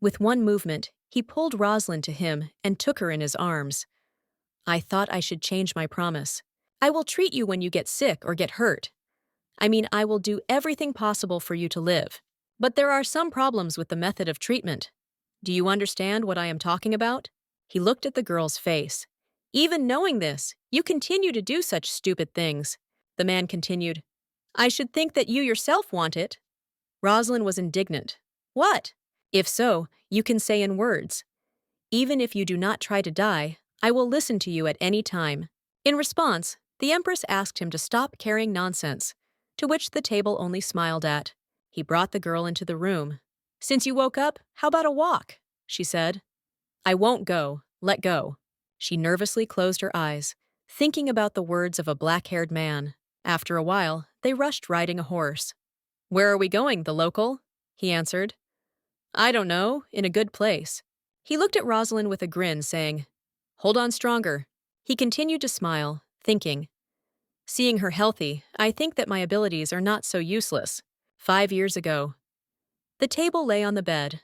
With one movement, he pulled Rosalyn to him and took her in his arms. I thought I should change my promise. I will treat you when you get sick or get hurt. I mean, I will do everything possible for you to live. But there are some problems with the method of treatment. Do you understand what I am talking about? He looked at the girl's face. Even knowing this, you continue to do such stupid things. The man continued. I should think that you yourself want it. Rosalyn was indignant. What? If so, you can say in words. Even if you do not try to die, I will listen to you at any time. In response, the Empress asked him to stop carrying nonsense, to which the table only smiled at. He brought the girl into the room. Since you woke up, how about a walk? She said. I won't go. Let go. She nervously closed her eyes, thinking about the words of a black-haired man. After a while, they rushed riding a horse. Where are we going, the local? He answered. I don't know, in a good place. He looked at Rosalyn with a grin, saying, Hold on stronger. He continued to smile, thinking, Seeing her healthy, I think that my abilities are not so useless. 5 years ago. The table lay on the bed.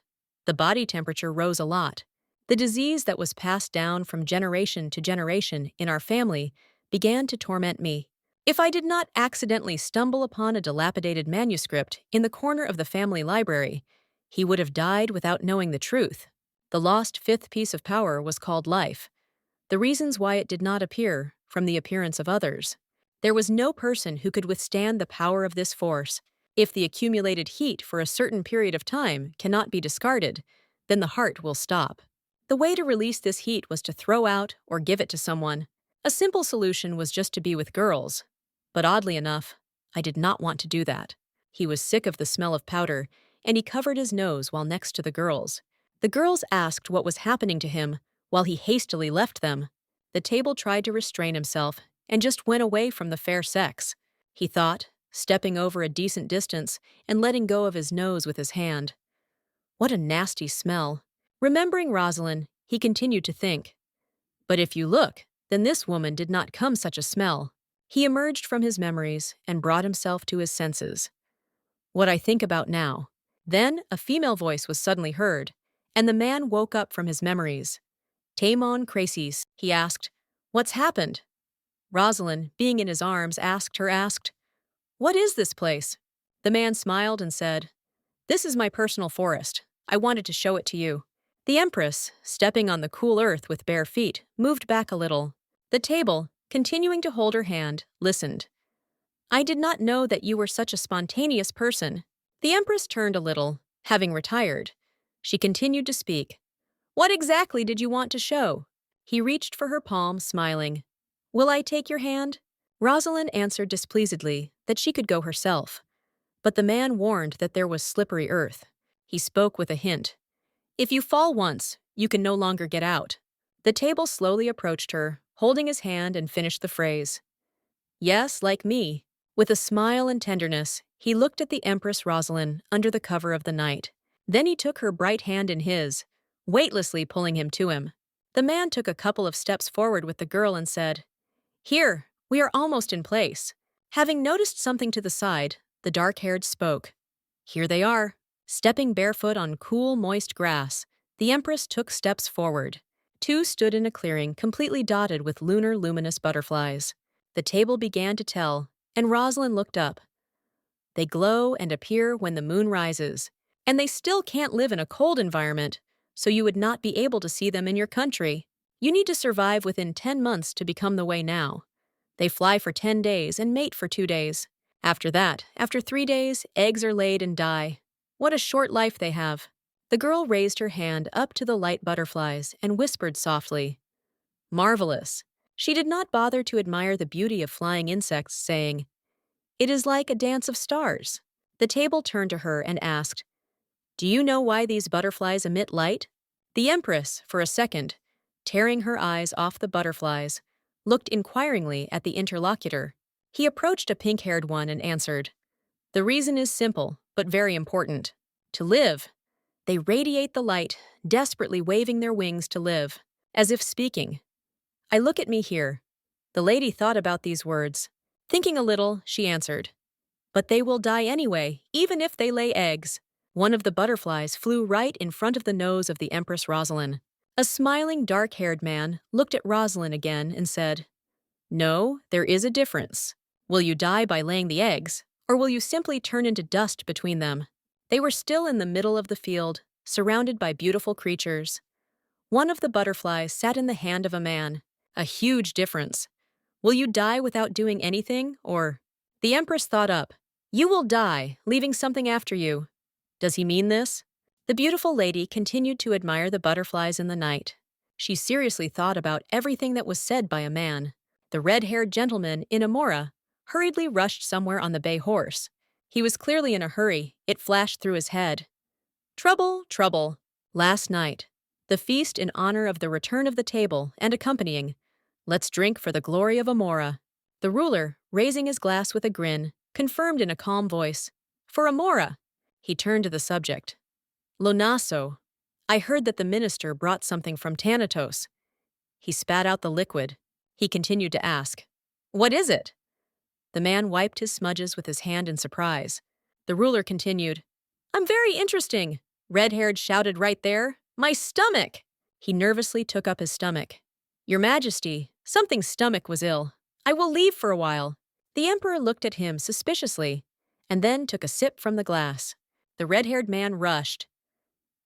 The body temperature rose a lot. The disease that was passed down from generation to generation in our family began to torment me. If I did not accidentally stumble upon a dilapidated manuscript in the corner of the family library, he would have died without knowing the truth. The lost fifth piece of power was called life. The reasons why it did not appear from the appearance of others. There was no person who could withstand the power of this force. If the accumulated heat for a certain period of time cannot be discarded, then the heart will stop. The way to release this heat was to throw out or give it to someone. A simple solution was just to be with girls. But oddly enough, I did not want to do that. He was sick of the smell of powder, and he covered his nose while next to the girls. The girls asked what was happening to him while he hastily left them. The table tried to restrain himself and just went away from the fair sex. He thought, stepping over a decent distance and letting go of his nose with his hand. What a nasty smell. Remembering Rosalyn, he continued to think. But if you look, then this woman did not come such a smell. He emerged from his memories and brought himself to his senses. What I think about now. Then a female voice was suddenly heard, and the man woke up from his memories. Tamon Krasis, he asked, What's happened? Rosalyn, being in his arms, asked, What is this place? The man smiled and said, This is my personal forest. I wanted to show it to you. The Empress, stepping on the cool earth with bare feet, moved back a little. The table, continuing to hold her hand, listened. I did not know that you were such a spontaneous person. The Empress turned a little, having retired. She continued to speak. What exactly did you want to show? He reached for her palm, smiling. Will I take your hand? Rosalyn answered displeasedly that she could go herself. But the man warned that there was slippery earth. He spoke with a hint. If you fall once, you can no longer get out. The table slowly approached her, holding his hand, and finished the phrase. Yes, like me. With a smile and tenderness, he looked at the Empress Rosalyn under the cover of the night. Then he took her bright hand in his, weightlessly pulling him to him. The man took a couple of steps forward with the girl and said, Here, we are almost in place. Having noticed something to the side, the dark-haired spoke. Here they are. Stepping barefoot on cool, moist grass, the Empress took steps forward. Two stood in a clearing completely dotted with lunar luminous butterflies. The table began to tell, and Rosalyn looked up. They glow and appear when the moon rises, and they still can't live in a cold environment, so you would not be able to see them in your country. You need to survive within 10 months to become the way now. They fly for 10 days and mate for 2 days. After that, after 3 days, eggs are laid and die. What a short life they have. The girl raised her hand up to the light butterflies and whispered softly, Marvelous. She did not bother to admire the beauty of flying insects, saying, It is like a dance of stars. The table turned to her and asked, Do you know why these butterflies emit light? The Empress, for a second, tearing her eyes off the butterflies, looked inquiringly at the interlocutor. He approached a pink-haired one and answered, The reason is simple, but very important. To live. They radiate the light, desperately waving their wings to live, as if speaking. I look at me here. The lady thought about these words. Thinking a little, she answered, But they will die anyway, even if they lay eggs. One of the butterflies flew right in front of the nose of the Empress Rosalyn. A smiling, dark-haired man looked at Rosalyn again and said, "No, there is a difference. Will you die by laying the eggs, or will you simply turn into dust between them?" They were still in the middle of the field, surrounded by beautiful creatures. One of the butterflies sat in the hand of a man. A huge difference. Will you die without doing anything, or— The Empress thought up. You will die, leaving something after you. Does he mean this? The beautiful lady continued to admire the butterflies in the night. She seriously thought about everything that was said by a man. The red-haired gentleman in Amora hurriedly rushed somewhere on the bay horse. He was clearly in a hurry. It flashed through his head. Trouble, trouble. Last night. The feast in honor of the return of the table and accompanying. Let's drink for the glory of Amora. The ruler, raising his glass with a grin, confirmed in a calm voice. For Amora. He turned to the subject. Lonaso. I heard that the minister brought something from Thanatos. He spat out the liquid. He continued to ask, What is it? The man wiped his smudges with his hand in surprise. The ruler continued, I'm very interesting. Red-haired shouted right there, My stomach! He nervously took up his stomach. Your Majesty, something's stomach was ill. I will leave for a while. The emperor looked at him suspiciously, and then took a sip from the glass. The red-haired man rushed.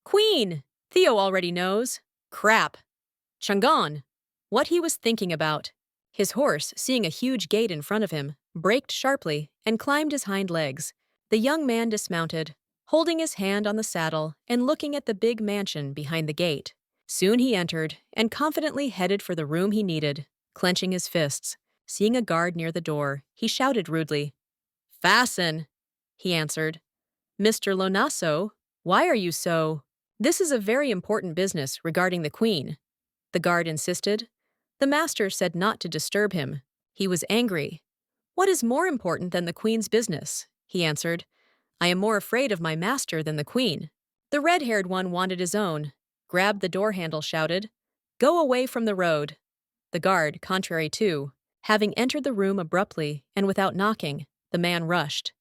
Queen! Theo already knows. Crap. Chang'an. What he was thinking about. His horse, seeing a huge gate in front of him, braked sharply and climbed his hind legs. The young man dismounted, holding his hand on the saddle and looking at the big mansion behind the gate. Soon he entered and confidently headed for the room he needed, clenching his fists. Seeing a guard near the door, he shouted rudely, Fasten! He answered, Mr. Lonaso, why are you so— This is a very important business regarding the queen. The guard insisted. The master said not to disturb him. He was angry. What is more important than the queen's business? He answered. I am more afraid of my master than the queen. The red-haired one wanted his own, grabbed the door handle, shouted, Go away from the road. The guard, contrary to, having entered the room abruptly and without knocking, the man rushed.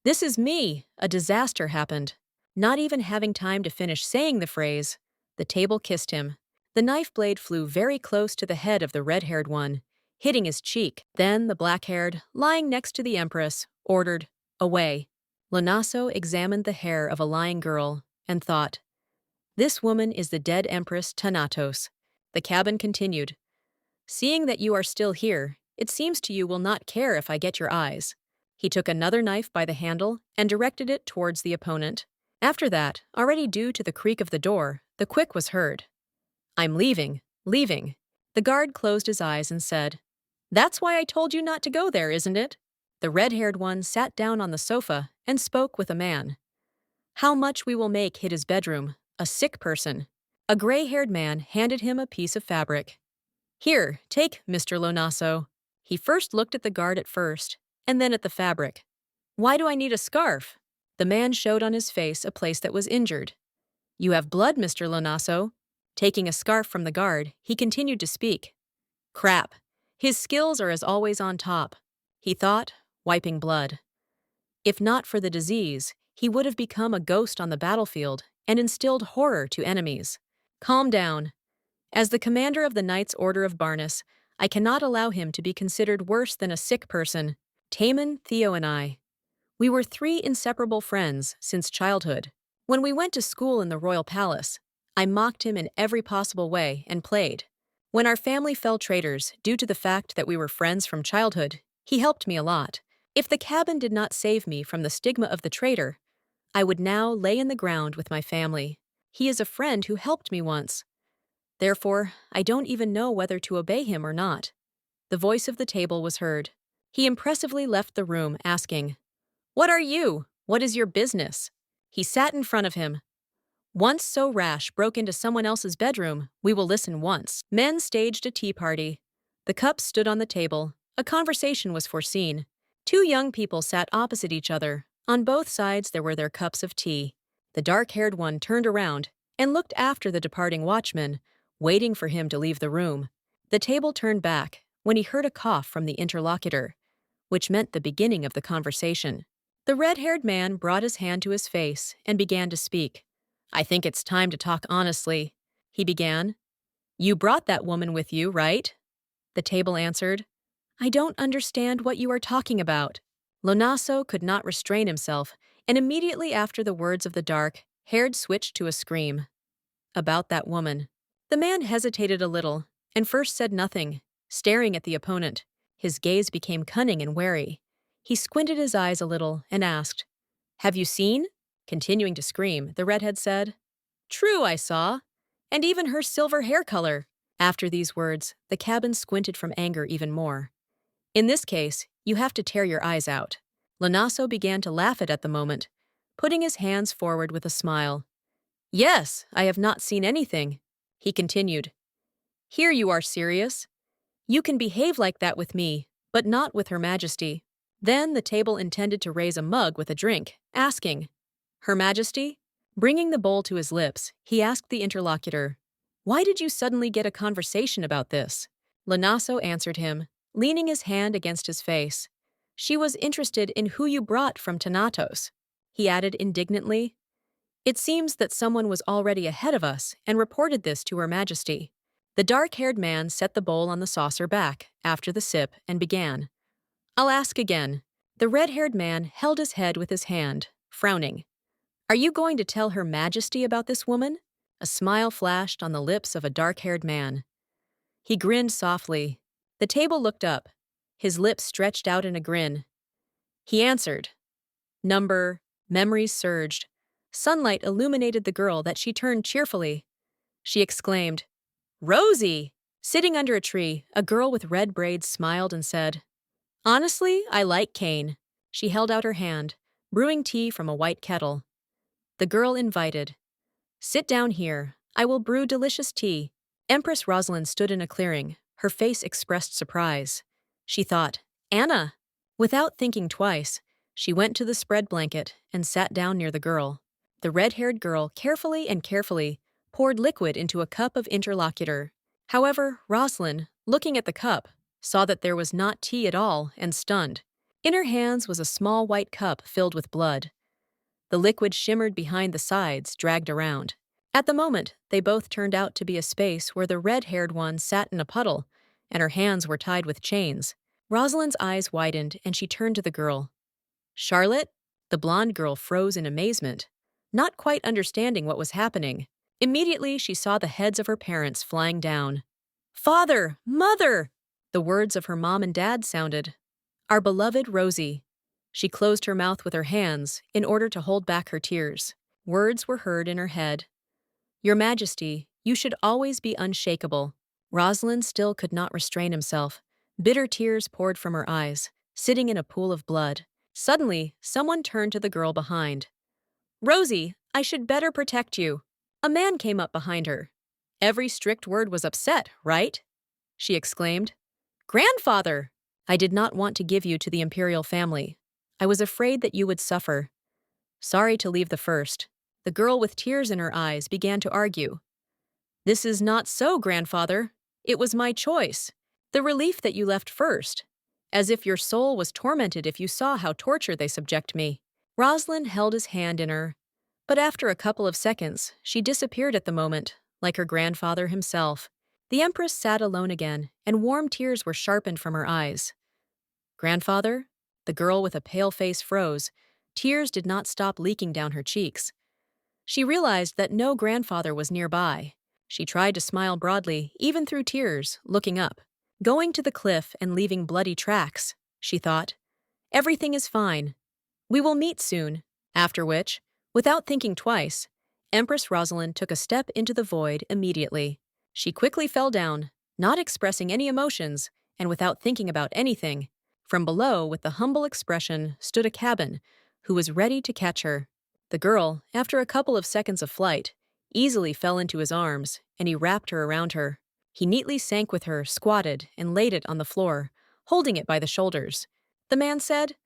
This is me! A disaster happened. Not even having time to finish saying the phrase, the table kissed him. The knife blade flew very close to the head of the red-haired one, hitting his cheek. Then the black-haired, lying next to the empress, ordered, Away. Lonaso examined the hair of a lying girl and thought, This woman is the dead empress Thanatos. The cabin continued. Seeing that you are still here, it seems to you will not care if I get your eyes. He took another knife by the handle and directed it towards the opponent. After that, already due to the creak of the door, the quick was heard. I'm leaving, leaving. The guard closed his eyes and said, That's why I told you not to go there, isn't it? The red-haired one sat down on the sofa and spoke with a man. How much we will make hit his bedroom, a sick person. A gray-haired man handed him a piece of fabric. Here, take, Mr. Lonaso. He first looked at the guard at first, and then at the fabric. Why do I need a scarf? The man showed on his face a place that was injured. You have blood, Mr. Lonaso. Taking a scarf from the guard, he continued to speak. Crap. His skills are as always on top. He thought, wiping blood. If not for the disease, he would have become a ghost on the battlefield and instilled horror to enemies. Calm down. As the commander of the Knights Order of Barnes, I cannot allow him to be considered worse than a sick person. Tamon, Theo, and I. We were 3 inseparable friends since childhood. When we went to school in the royal palace, I mocked him in every possible way and played. When our family fell traitors due to the fact that we were friends from childhood, he helped me a lot. If the cabin did not save me from the stigma of the traitor, I would now lay in the ground with my family. He is a friend who helped me once. Therefore, I don't even know whether to obey him or not. The voice of the table was heard. He impressively left the room, asking, What are you? What is your business? He sat in front of him. Once so rash broke into someone else's bedroom, we will listen once. Men staged a tea party. The cups stood on the table. A conversation was foreseen. 2 young people sat opposite each other. On both sides there were their cups of tea. The dark-haired one turned around and looked after the departing watchman, waiting for him to leave the room. The table turned back when he heard a cough from the interlocutor, which meant the beginning of the conversation. The red-haired man brought his hand to his face and began to speak. I think it's time to talk honestly, he began. You brought that woman with you, right? The table answered. I don't understand what you are talking about. Lonaso could not restrain himself, and immediately after the words of the dark-haired switched to a scream. About that woman. The man hesitated a little, and first said nothing, staring at the opponent. His gaze became cunning and wary. He squinted his eyes a little and asked, Have you seen? Continuing to scream, the redhead said, True, I saw. And even her silver hair color. After these words, the cabin squinted from anger even more. In this case, you have to tear your eyes out. Lonaso began to laugh at the moment, putting his hands forward with a smile. Yes, I have not seen anything, he continued. Here you are serious. You can behave like that with me, but not with Her Majesty. Then the table intended to raise a mug with a drink, asking, Her Majesty? Bringing the bowl to his lips, he asked the interlocutor, Why did you suddenly get a conversation about this? Lonaso answered him, leaning his hand against his face. She was interested in who you brought from Thanatos. He added indignantly, It seems that someone was already ahead of us and reported this to Her Majesty. The dark-haired man set the bowl on the saucer back after the sip and began. I'll ask again. The red-haired man held his head with his hand, frowning. Are you going to tell Her Majesty about this woman? A smile flashed on the lips of a dark-haired man. He grinned softly. The table looked up. His lips stretched out in a grin. He answered. Memories surged. Sunlight illuminated the girl that she turned cheerfully. She exclaimed, Rosie! Sitting under a tree, a girl with red braids smiled and said, Honestly, I like Kane. She held out her hand, brewing tea from a white kettle. The girl invited. Sit down here. I will brew delicious tea. Empress Rosalyn stood in a clearing. Her face expressed surprise. She thought, Anna! Without thinking twice, she went to the spread blanket and sat down near the girl. The red-haired girl carefully poured liquid into a cup of interlocutor. However, Rosalyn, looking at the cup, saw that there was not tea at all and stunned. In her hands was a small white cup filled with blood. The liquid shimmered behind the sides, dragged around. At the moment, they both turned out to be a space where the red-haired one sat in a puddle, and her hands were tied with chains. Rosalyn's eyes widened, and she turned to the girl. Charlotte? The blonde girl froze in amazement, not quite understanding what was happening. Immediately, she saw the heads of her parents flying down. Father! Mother! The words of her mom and dad sounded. Our beloved Rosie. She closed her mouth with her hands in order to hold back her tears. Words were heard in her head. Your Majesty, you should always be unshakable. Rosalyn still could not restrain himself. Bitter tears poured from her eyes, sitting in a pool of blood. Suddenly, someone turned to the girl behind. Rosie, I should better protect you. A man came up behind her. Every strict word was upset, right? She exclaimed. Grandfather! I did not want to give you to the imperial family. I was afraid that you would suffer. Sorry to leave the first. The girl with tears in her eyes began to argue. This is not so, grandfather. It was my choice. The relief that you left first. As if your soul was tormented if you saw how tortured they subject me. Rosalyn held his hand in her, but after a couple of seconds, she disappeared at the moment, like her grandfather himself. The Empress sat alone again, and warm tears were sharpened from her eyes. Grandfather? The girl with a pale face froze. Tears did not stop leaking down her cheeks. She realized that no grandfather was nearby. She tried to smile broadly, even through tears, looking up. Going to the cliff and leaving bloody tracks, she thought. Everything is fine. We will meet soon. After which, without thinking twice, Empress Rosalyn took a step into the void immediately. She quickly fell down, not expressing any emotions, and without thinking about anything. From below, with the humble expression, stood a cabin, who was ready to catch her. The girl, after a couple of seconds of flight, easily fell into his arms, and he wrapped her around her. He neatly sank with her, squatted, and laid it on the floor, holding it by the shoulders. The man said,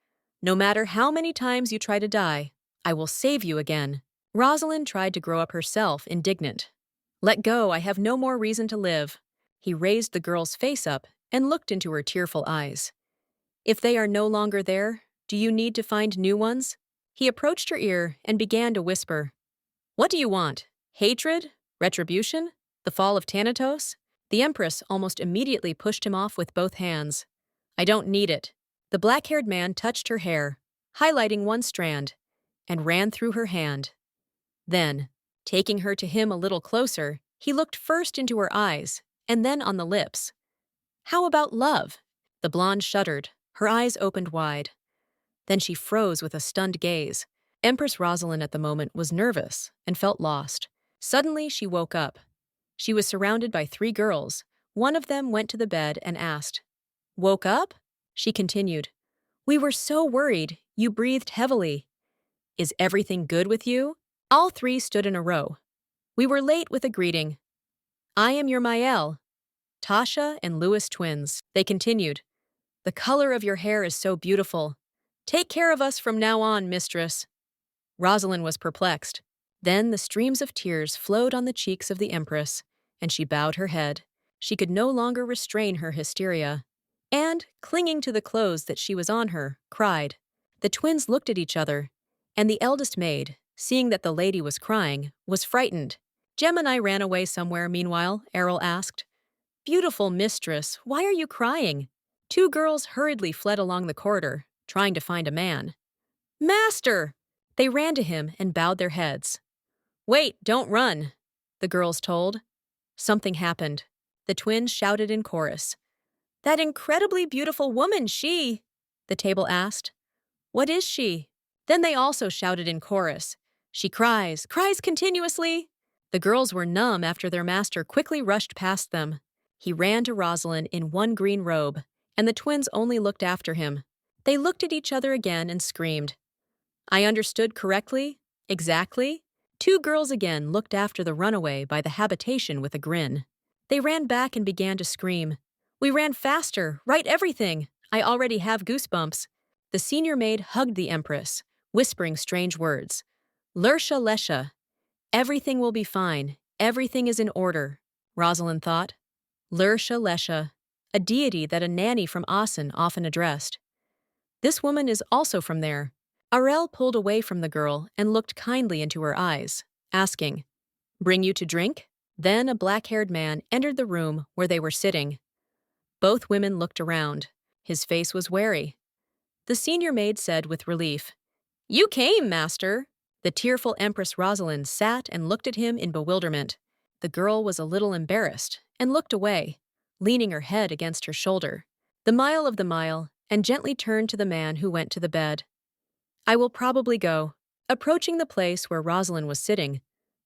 No matter how many times you try to die, I will save you again. Rosalyn tried to grow up herself, indignant. Let go, I have no more reason to live. He raised the girl's face up and looked into her tearful eyes. If they are no longer there, Do you need to find new ones? He approached her ear and began to whisper. What do you want? Hatred? Retribution? The fall of Thanatos? The Empress almost immediately pushed him off with both hands. I don't need it. The black-haired man touched her hair, highlighting one strand, and ran through her hand. Then, taking her to him a little closer, he looked first into her eyes, and then on the lips. How about love? The blonde shuddered, her eyes opened wide. Then she froze with a stunned gaze. Empress Rosalyn at the moment was nervous and felt lost. Suddenly, she woke up. She was surrounded by 3 girls. One of them went to the bed and asked, Woke up? She continued, We were so worried. You breathed heavily. Is everything good with you? All 3 stood in a row. We were late with a greeting. I am your Mael. Tasha and Louis twins. They continued, The color of your hair is so beautiful. Take care of us from now on, mistress. Rosalyn was perplexed. Then the streams of tears flowed on the cheeks of the Empress, and she bowed her head. She could no longer restrain her hysteria, and, clinging to the clothes that she was on her, cried. The twins looked at each other, and the eldest maid, seeing that the lady was crying, was frightened. Gemini ran away somewhere meanwhile, Errol asked. Beautiful mistress, why are you crying? 2 girls hurriedly fled along the corridor, trying to find a man. Master! They ran to him and bowed their heads. Wait, don't run, the girls told. Something happened. The twins shouted in chorus. That incredibly beautiful woman, the table asked. What is she? Then they also shouted in chorus. She cries continuously. The girls were numb after their master quickly rushed past them. He ran to Rosalyn in one green robe, and the twins only looked after him. They looked at each other again and screamed. I understood correctly? Exactly? 2 girls again looked after the runaway by the habitation with a grin. They ran back and began to scream. We ran faster, write everything. I already have goosebumps. The senior maid hugged the Empress, whispering strange words. Lursha Lesha. Everything will be fine. Everything is in order, Rosalyn thought. Lursha Lesha, a deity that a nanny from Asen often addressed. This woman is also from there. Arel pulled away from the girl and looked kindly into her eyes, asking, Bring you to drink? Then a black-haired man entered the room where they were sitting. Both women looked around. His face was wary. The senior maid said with relief, You came, master. The tearful Empress Rosalyn sat and looked at him in bewilderment. The girl was a little embarrassed and looked away, leaning her head against her shoulder. The mile of the mile, and gently turned to the man who went to the bed. I will probably go. Approaching the place where Rosalyn was sitting,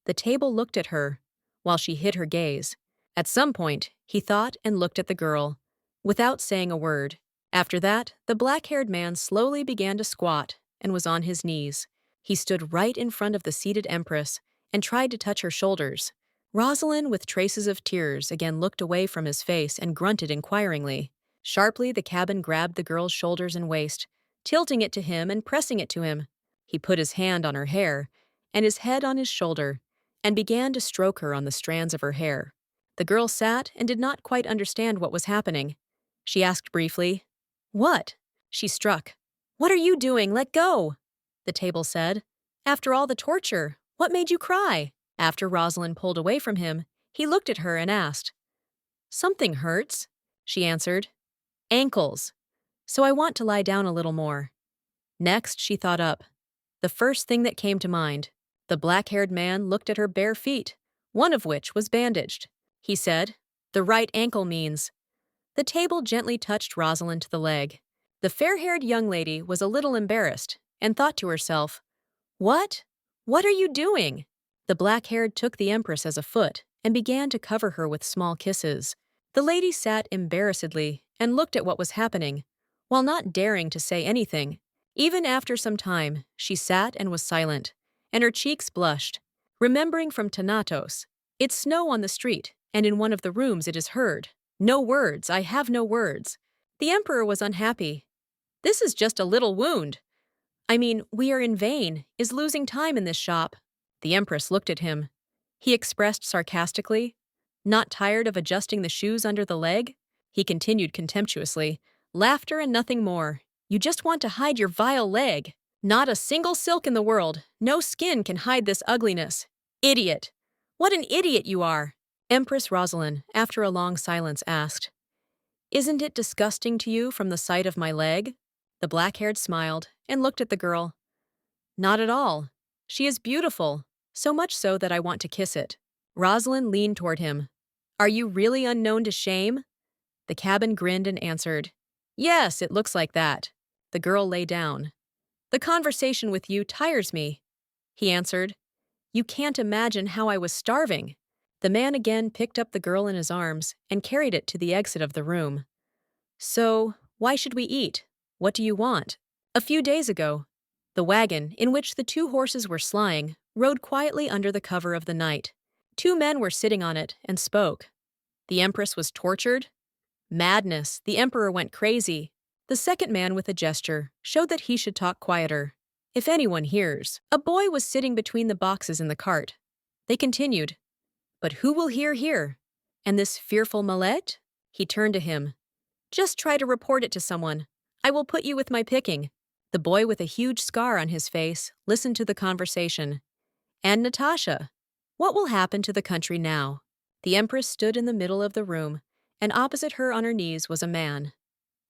the table looked at her, while she hid her gaze. At some point, he thought and looked at the girl, without saying a word. After that, the black-haired man slowly began to squat and was on his knees. He stood right in front of the seated Empress and tried to touch her shoulders. Rosalyn, with traces of tears, again looked away from his face and grunted inquiringly. Sharply, the cabin grabbed the girl's shoulders and waist, tilting it to him and pressing it to him. He put his hand on her hair and his head on his shoulder and began to stroke her on the strands of her hair. The girl sat and did not quite understand what was happening. She asked briefly, What? She struck. What are you doing? Let go! The table said. After all the torture, what made you cry? After Rosalyn pulled away from him, he looked at her and asked. Something hurts, she answered. Ankles. So I want to lie down a little more. Next, she thought up. The first thing that came to mind. The black-haired man looked at her bare feet, one of which was bandaged. He said, The right ankle means. The table gently touched Rosalyn to the leg. The fair-haired young lady was a little embarrassed and thought to herself, What? What are you doing? The black-haired took the Empress as a foot and began to cover her with small kisses. The lady sat embarrassedly and looked at what was happening, while not daring to say anything. Even after some time, she sat and was silent, and her cheeks blushed. Remembering from Thanatos, it's snow on the street, and in one of the rooms it is heard. No words, I have no words. The Emperor was unhappy. This is just a little wound. I mean, we are in vain, is losing time in this shop. The Empress looked at him. He expressed sarcastically, Not tired of adjusting the shoes under the leg? He continued contemptuously, Laughter and nothing more. You just want to hide your vile leg. Not a single silk in the world, no skin can hide this ugliness. Idiot! What an idiot you are! Empress Rosalyn, after a long silence, asked, Isn't it disgusting to you from the sight of my leg? The black-haired smiled and looked at the girl. Not at all. She is beautiful, so much so that I want to kiss it. Rosalyn leaned toward him. Are you really unknown to shame? The cabin grinned and answered, Yes, it looks like that. The girl lay down. The conversation with you tires me, he answered. You can't imagine how I was starving. The man again picked up the girl in his arms and carried it to the exit of the room. So, why should we eat? What do you want? A few days ago, the wagon, in which the 2 horses were slying, rode quietly under the cover of the night. 2 men were sitting on it and spoke. The empress was tortured. Madness, the emperor went crazy. The second man, with a gesture, showed that he should talk quieter. If anyone hears. A boy was sitting between the boxes in the cart. They continued, But who will hear here? And this fearful mallet? He turned to him. Just try to report it to someone. I will put you with my picking. The boy with a huge scar on his face listened to the conversation. And Natasha, what will happen to the country now? The empress stood in the middle of the room, and opposite her on her knees was a man.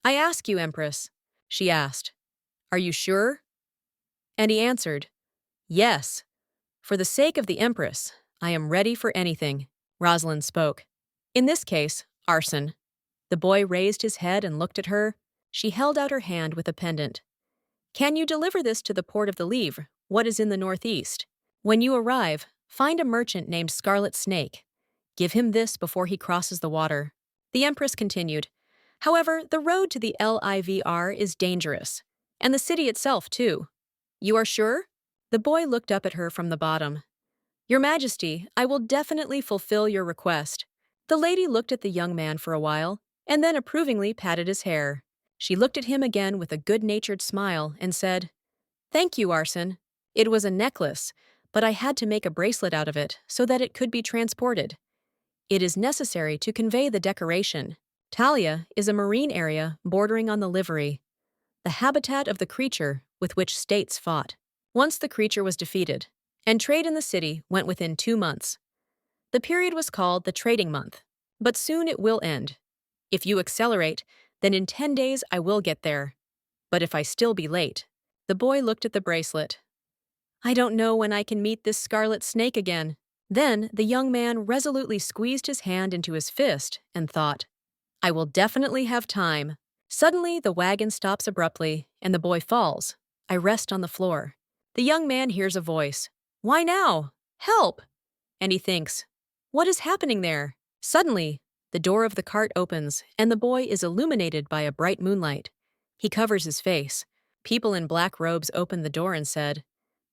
I ask you, Empress, she asked, are you sure? And he answered, Yes. For the sake of the Empress, I am ready for anything. Rosalyn spoke. In this case, arson. The boy raised his head and looked at her. She held out her hand with a pendant. Can you deliver this to the port of the Livre, what is in the northeast? When you arrive, find a merchant named Scarlet Snake. Give him this before he crosses the water. The Empress continued. However, the road to the Livre is dangerous, and the city itself, too. You are sure? The boy looked up at her from the bottom. Your Majesty, I will definitely fulfill your request. The lady looked at the young man for a while, and then approvingly patted his hair. She looked at him again with a good-natured smile and said, Thank you, Arson. It was a necklace, but I had to make a bracelet out of it so that it could be transported. It is necessary to convey the decoration. Talia is a marine area bordering on the Livery, the habitat of the creature with which states fought. Once the creature was defeated, and trade in the city went within 2 months. The period was called the trading month, but soon it will end. If you accelerate, then in 10 days I will get there. But if I still be late, the boy looked at the bracelet. I don't know when I can meet this scarlet snake again. Then the young man resolutely squeezed his hand into his fist and thought, I will definitely have time. Suddenly, the wagon stops abruptly, and the boy falls. I rest on the floor. The young man hears a voice. Why now? Help! And he thinks, what is happening there? Suddenly, the door of the cart opens, and the boy is illuminated by a bright moonlight. He covers his face. People in black robes opened the door and said,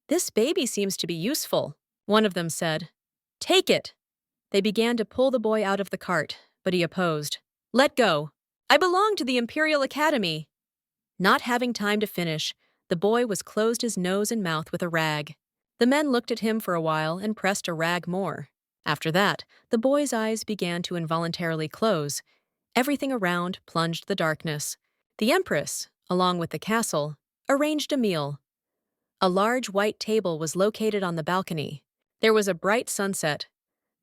This baby seems to be useful. One of them said, Take it! They began to pull the boy out of the cart, but he opposed. Let go! I belong to the Imperial Academy! Not having time to finish, the boy was closed his nose and mouth with a rag. The men looked at him for a while and pressed a rag more. After that, the boy's eyes began to involuntarily close. Everything around plunged the darkness. The Empress, along with the castle, arranged a meal. A large white table was located on the balcony. There was a bright sunset.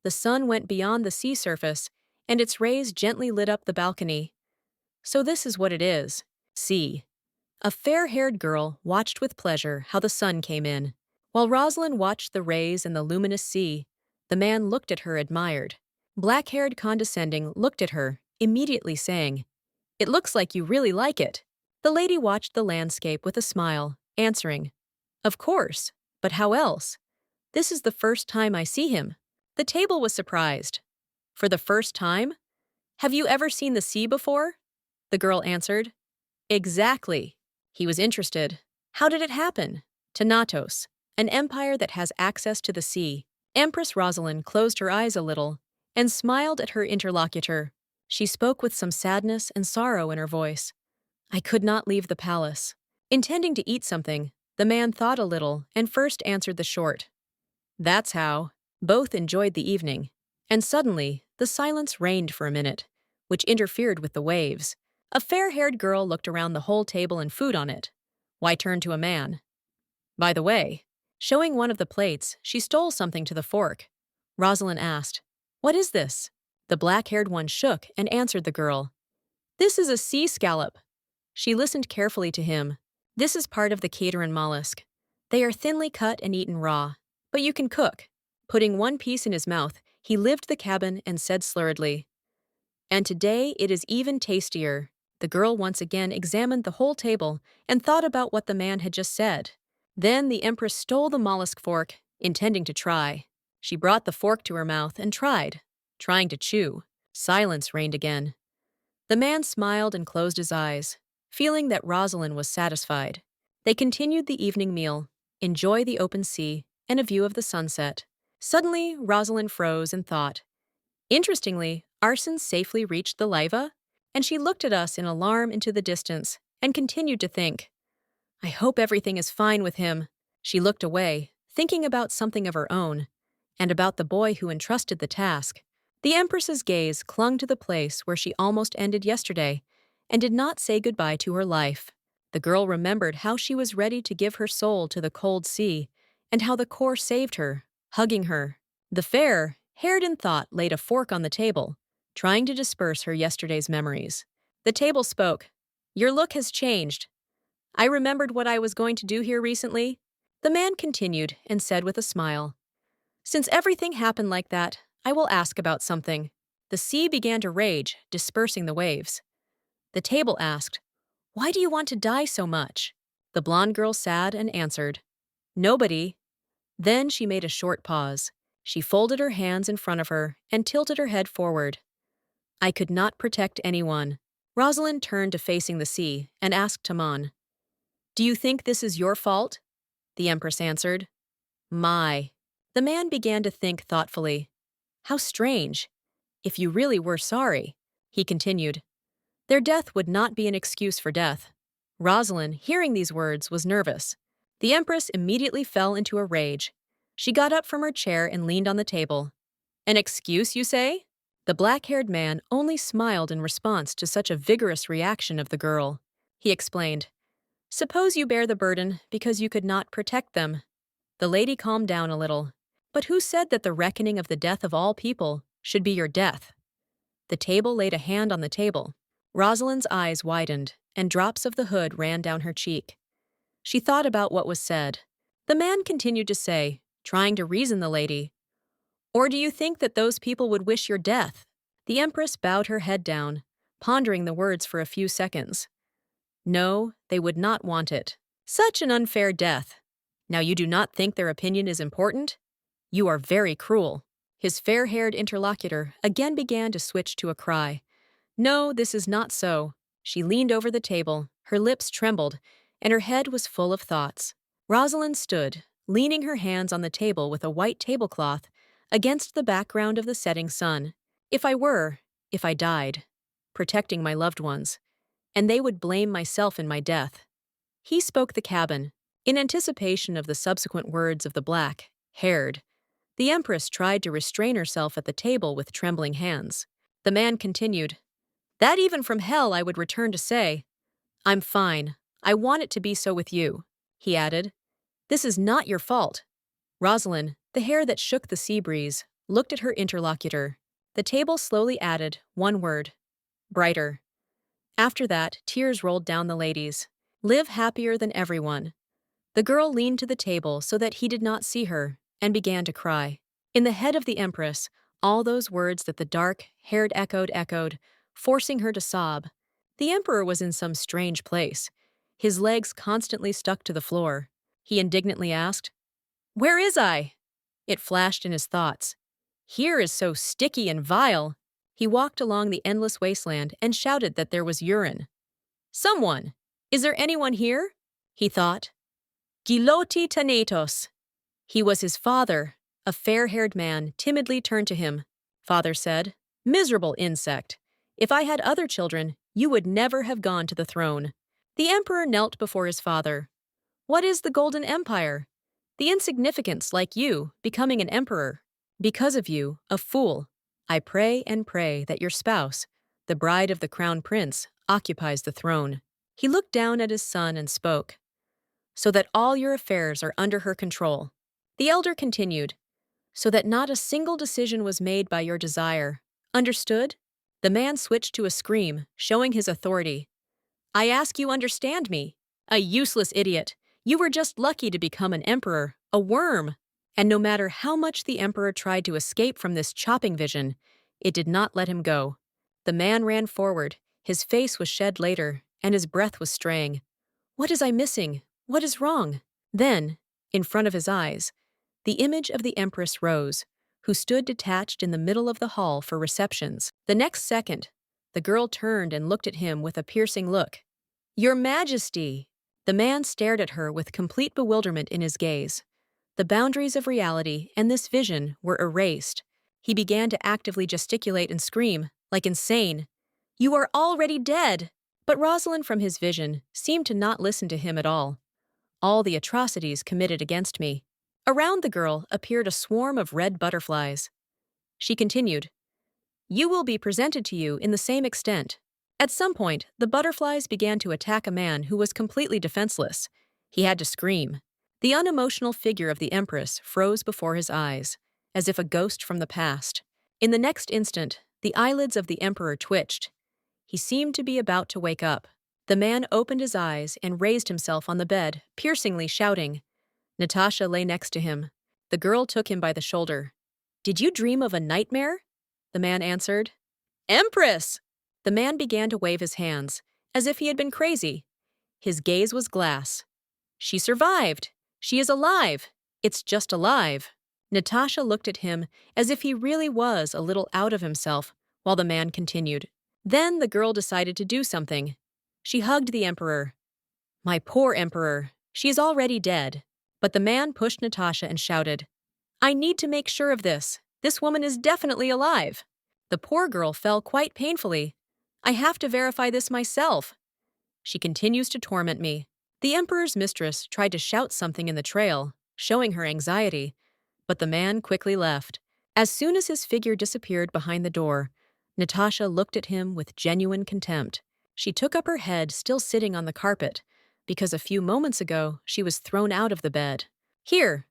The sun went beyond the sea surface, and its rays gently lit up the balcony. So this is what it is. Sea. A fair-haired girl watched with pleasure how the sun came in. While Rosalyn watched the rays and the luminous sea, the man looked at her admired. Black-haired condescending looked at her, immediately saying, It looks like you really like it. The lady watched the landscape with a smile, answering, Of course, but how else? This is the first time I see him. The table was surprised. For the first time? Have you ever seen the sea before? The girl answered, Exactly. He was interested. How did it happen? To Natos, an empire that has access to the sea. Empress Rosalyn closed her eyes a little and smiled at her interlocutor. She spoke with some sadness and sorrow in her voice. I could not leave the palace. Intending to eat something, the man thought a little and first answered the short. That's how. Both enjoyed the evening. And suddenly, the silence reigned for a minute, which interfered with the waves. A fair-haired girl looked around the whole table and food on it. Why turn to a man? By the way, showing one of the plates, she stole something to the fork. Rosalyn asked, "What is this?" The black-haired one shook and answered the girl. "This is a sea scallop." She listened carefully to him. "This is part of the Cateran mollusk. They are thinly cut and eaten raw, but you can cook." Putting one piece in his mouth, he lifted the cabin and said slurredly, "And today it is even tastier." The girl once again examined the whole table and thought about what the man had just said. Then the Empress stole the mollusk fork, intending to try. She brought the fork to her mouth and tried, trying to chew. Silence reigned again. The man smiled and closed his eyes, feeling that Rosalyn was satisfied. They continued the evening meal, enjoy the open sea, and a view of the sunset. Suddenly, Rosalyn froze and thought, "Interestingly, Arson safely reached the Liva?" And she looked at us in alarm into the distance and continued to think, "I hope everything is fine with him." She looked away, thinking about something of her own, and about the boy who entrusted the task. The Empress's gaze clung to the place where she almost ended yesterday and did not say goodbye to her life. The girl remembered how she was ready to give her soul to the cold sea and how the core saved her, hugging her. The fair, haired in thought, laid a fork on the table, trying to disperse her yesterday's memories. The table spoke. "Your look has changed. I remembered what I was going to do here recently." The man continued and said with a smile, "Since everything happened like that, I will ask about something." The sea began to rage, dispersing the waves. The table asked, "Why do you want to die so much?" The blonde girl sad and answered, "Nobody." Then she made a short pause. She folded her hands in front of her and tilted her head forward. "I could not protect anyone." Rosalyn turned to facing the sea and asked Tamon, "Do you think this is your fault?" The Empress answered, "My." The man began to think thoughtfully. "How strange. If you really were sorry," he continued, "their death would not be an excuse for death." Rosalyn, hearing these words, was nervous. The Empress immediately fell into a rage. She got up from her chair and leaned on the table. "An excuse, you say?" The black-haired man only smiled in response to such a vigorous reaction of the girl. He explained, "Suppose you bear the burden because you could not protect them." The lady calmed down a little. "But who said that the reckoning of the death of all people should be your death?" The table laid a hand on the table. Rosalyn's eyes widened, and drops of the hood ran down her cheek. She thought about what was said. The man continued to say, trying to reason the lady, "Or do you think that those people would wish your death?" The Empress bowed her head down, pondering the words for a few seconds. "No, they would not want it. Such an unfair death. Now you do not think their opinion is important? You are very cruel." His fair-haired interlocutor again began to switch to a cry. "No, this is not so." She leaned over the table, her lips trembled, and her head was full of thoughts. Rosalyn stood, leaning her hands on the table with a white tablecloth against the background of the setting sun. If I died, protecting my loved ones, and they would blame myself in my death." He spoke the cabin, in anticipation of the subsequent words of the black-haired. The Empress tried to restrain herself at the table with trembling hands. The man continued, "That even from hell I would return to say, 'I'm fine. I want it to be so with you.'" He added, "This is not your fault." Rosalyn, the hair that shook the sea breeze, looked at her interlocutor. The table slowly added one word, "brighter." After that, tears rolled down the ladies. "Live happier than everyone." The girl leaned to the table so that he did not see her, and began to cry. In the head of the Empress, all those words that the dark-haired echoed, forcing her to sob. The Emperor was in some strange place. His legs constantly stuck to the floor. He indignantly asked, "Where is I?" It flashed in his thoughts. "Here is so sticky and vile." He walked along the endless wasteland and shouted that there was urine. "Someone! Is there anyone here?" He thought. "Giloti Tanetos." He was his father. A fair-haired man timidly turned to him. Father said, "Miserable insect. If I had other children, you would never have gone to the throne." The Emperor knelt before his father. "What is the Golden Empire? The insignificance like you becoming an emperor. Because of you, a fool. I pray and pray that your spouse, the bride of the crown prince, occupies the throne. He looked down at his son and spoke, so that all your affairs are under her control. The elder continued, so that not a single decision was made by your desire. Understood? The man switched to a scream, showing his authority. I ask you understand me. A useless idiot. You were just lucky to become an emperor, a worm. And no matter how much the emperor tried to escape from this chopping vision, it did not let him go. The man ran forward, his face was shed later, and his breath was straying. What is I missing? What is wrong? Then, in front of his eyes, the image of the empress rose, who stood detached in the middle of the hall for receptions. The next second, the girl turned and looked at him with a piercing look. Your Majesty! The man stared at her with complete bewilderment in his gaze. The boundaries of reality and this vision were erased. He began to actively gesticulate and scream, like insane. You are already dead! But Rosalyn from his vision seemed to not listen to him at all. All the atrocities committed against me. Around the girl appeared a swarm of red butterflies. She continued, You will be presented to you in the same extent. At some point, the butterflies began to attack a man who was completely defenseless. He had to scream. The unemotional figure of the empress froze before his eyes, as if a ghost from the past. In the next instant, the eyelids of the emperor twitched. He seemed to be about to wake up. The man opened his eyes and raised himself on the bed, piercingly shouting. Natasha lay next to him. The girl took him by the shoulder. Did you dream of a nightmare? The man answered. Empress! The man began to wave his hands, as if he had been crazy. His gaze was glass. She survived. She is alive. It's just alive. Natasha looked at him as if he really was a little out of himself, while the man continued. Then the girl decided to do something. She hugged the emperor. My poor emperor. She is already dead. But the man pushed Natasha and shouted, I need to make sure of this. This woman is definitely alive. The poor girl fell quite painfully. I have to verify this myself. She continues to torment me. The emperor's mistress tried to shout something in the trail, showing her anxiety, but the man quickly left. As soon as his figure disappeared behind the door, Natasha looked at him with genuine contempt. She took up her head, still sitting on the carpet, because a few moments ago she was thrown out of the bed. Here,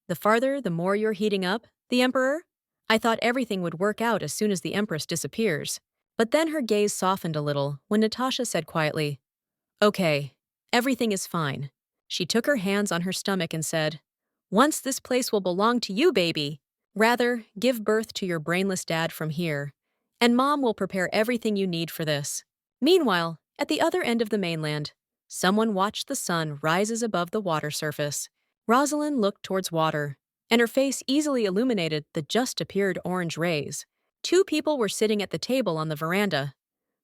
the farther, the more you're heating up, the emperor? I thought everything would work out as soon as the empress disappears. But then her gaze softened a little when Natasha said quietly, Okay, everything is fine. She took her hands on her stomach and said, Once this place will belong to you, baby. Rather, give birth to your brainless dad from here, and Mom will prepare everything you need for this. Meanwhile, at the other end of the mainland, someone watched the sun rises above the water surface. Rosalyn looked towards water, and her face easily illuminated the just-appeared orange rays. Two people were sitting at the table on the veranda.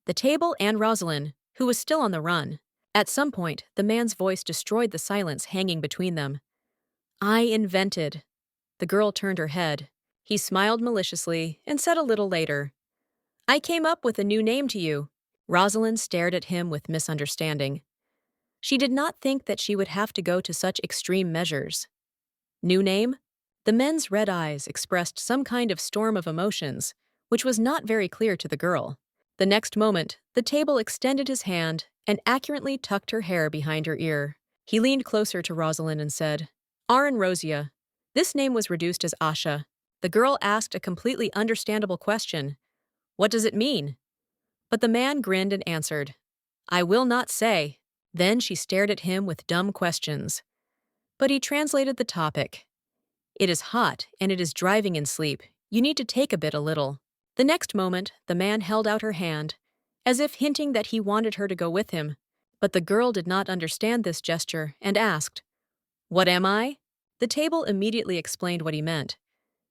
The table and Rosalyn, who was still on the run. At some point, the man's voice destroyed the silence hanging between them. I invented. The girl turned her head. He smiled maliciously and said a little later, I came up with a new name to you. Rosalyn stared at him with misunderstanding. She did not think that she would have to go to such extreme measures. New name? The men's red eyes expressed some kind of storm of emotions, which was not very clear to the girl. The next moment, the table extended his hand and accurately tucked her hair behind her ear. He leaned closer to Rosalyn and said, Aran Rosia. This name was reduced as Asha. The girl asked a completely understandable question. What does it mean? But the man grinned and answered, I will not say. Then she stared at him with dumb questions. But he translated the topic. It is hot and it is driving in sleep. You need to take a little. The next moment, the man held out her hand, as if hinting that he wanted her to go with him. But the girl did not understand this gesture and asked, What am I? The table immediately explained what he meant.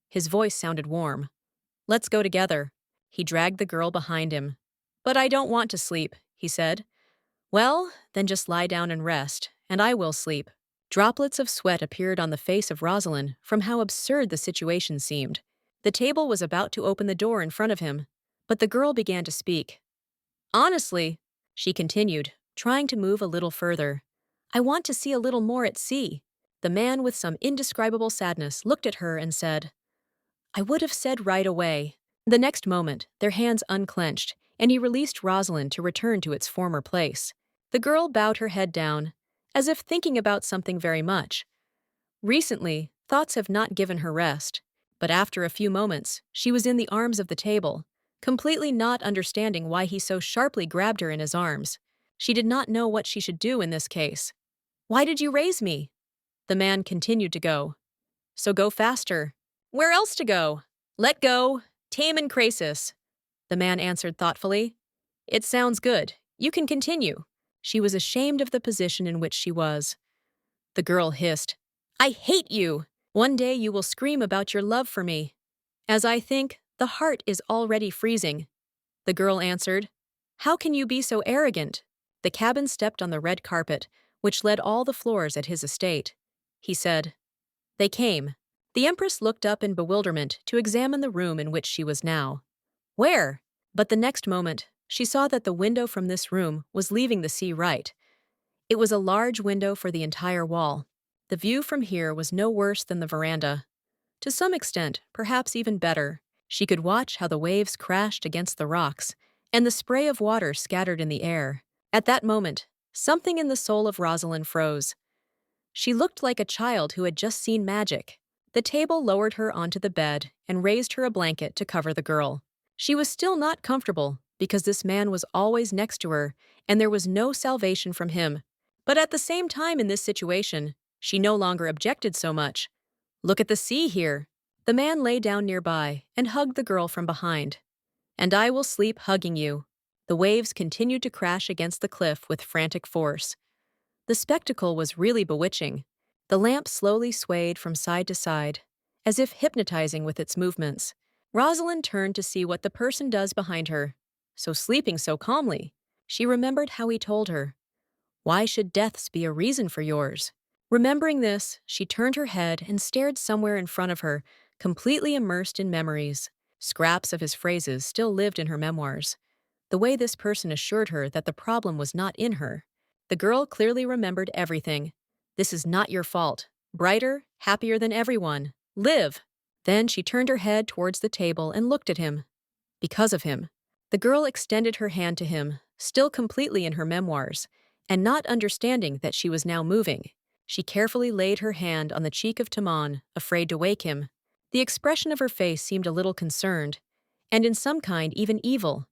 His voice sounded warm. Let's go together. He dragged the girl behind him. But I don't want to sleep, he said. Well, then just lie down and rest, and I will sleep. Droplets of sweat appeared on the face of Rosalyn from how absurd the situation seemed. The table was about to open the door in front of him, but the girl began to speak. Honestly, she continued, trying to move a little further, I want to see a little more at sea. The man with some indescribable sadness looked at her and said, I would have said right away. The next moment, their hands unclenched, and he released Rosalyn to return to its former place. The girl bowed her head down, as if thinking about something very much. Recently, thoughts have not given her rest, but after a few moments, she was in the arms of the table, completely not understanding why he so sharply grabbed her in his arms. She did not know what she should do in this case. "Why did you raise me?" The man continued to go. "So go faster." "Where else to go?" "Let go. Tamon Krasis." The man answered thoughtfully. "It sounds good. You can continue." She was ashamed of the position in which she was. The girl hissed, "I hate you! One day you will scream about your love for me." "As I think, the heart is already freezing." The girl answered, "How can you be so arrogant?" The cabin stepped on the red carpet, which led all the floors at his estate. He said, "They came." The Empress looked up in bewilderment to examine the room in which she was now. "Where?" But the next moment, she saw that the window from this room was leaving the sea right. It was a large window for the entire wall. The view from here was no worse than the veranda. To some extent, perhaps even better. She could watch how the waves crashed against the rocks, and the spray of water scattered in the air. At that moment, something in the soul of Rosalyn froze. She looked like a child who had just seen magic. The table lowered her onto the bed and raised her a blanket to cover the girl. She was still not comfortable because this man was always next to her and there was no salvation from him. But at the same time in this situation, she no longer objected so much. "Look at the sea here." The man lay down nearby and hugged the girl from behind. "And I will sleep hugging you." The waves continued to crash against the cliff with frantic force. The spectacle was really bewitching. The lamp slowly swayed from side to side, as if hypnotizing with its movements. Rosalyn turned to see what the person does behind her. So sleeping so calmly. She remembered how he told her, "Why should deaths be a reason for yours?" Remembering this, she turned her head and stared somewhere in front of her, completely immersed in memories. Scraps of his phrases still lived in her memoirs. The way this person assured her that the problem was not in her. The girl clearly remembered everything. "This is not your fault. Brighter, happier than everyone. Live!" Then she turned her head towards the table and looked at him. Because of him. The girl extended her hand to him, still completely in her memoirs, and not understanding that she was now moving. She carefully laid her hand on the cheek of Tamon, afraid to wake him. The expression of her face seemed a little concerned, and in some kind even evil.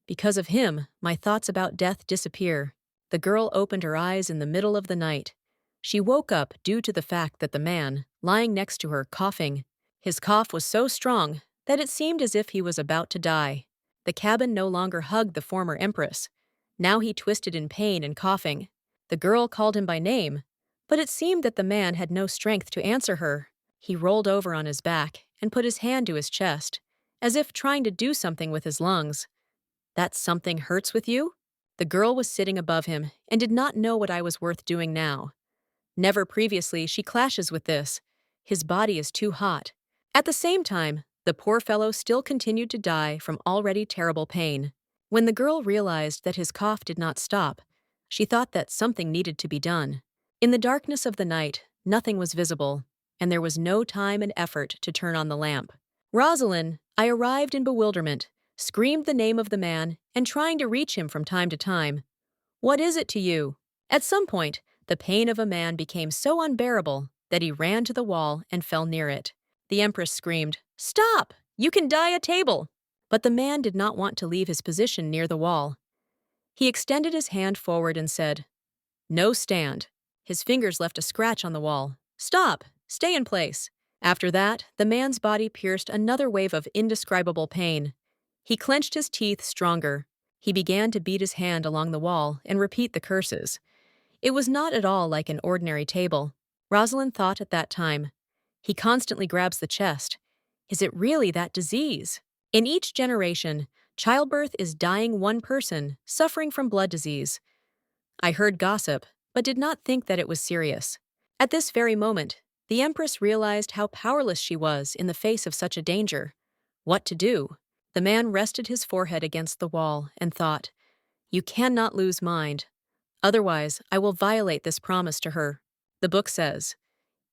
"Because of him, my thoughts about death disappear." The girl opened her eyes in the middle of the night. She woke up due to the fact that the man, lying next to her, coughing. His cough was so strong that it seemed as if he was about to die. The cabin no longer hugged the former empress. Now he twisted in pain and coughing. The girl called him by name, but it seemed that the man had no strength to answer her. He rolled over on his back and put his hand to his chest, as if trying to do something with his lungs. "That something hurts with you?" The girl was sitting above him and did not know what I was worth doing now. Never previously she clashes with this. His body is too hot. At the same time, the poor fellow still continued to die from already terrible pain. When the girl realized that his cough did not stop, she thought that something needed to be done. In the darkness of the night, nothing was visible, and there was no time and effort to turn on the lamp. "Rosalyn," I arrived in bewilderment, screamed the name of the man, and trying to reach him from time to time. "What is it to you?" At some point, the pain of a man became so unbearable that he ran to the wall and fell near it. The Empress screamed, "Stop! You can die at table!" But the man did not want to leave his position near the wall. He extended his hand forward and said, "No stand." His fingers left a scratch on the wall. "Stop! Stay in place." After that, the man's body pierced another wave of indescribable pain. He clenched his teeth stronger. He began to beat his hand along the wall and repeat the curses. It was not at all like an ordinary table. Rosalyn thought at that time. He constantly grabs the chest. Is it really that disease? In each generation, childbirth is dying one person, suffering from blood disease. I heard gossip, but did not think that it was serious. At this very moment, the Empress realized how powerless she was in the face of such a danger. What to do? The man rested his forehead against the wall and thought, "You cannot lose mind. Otherwise, I will violate this promise to her." The book says,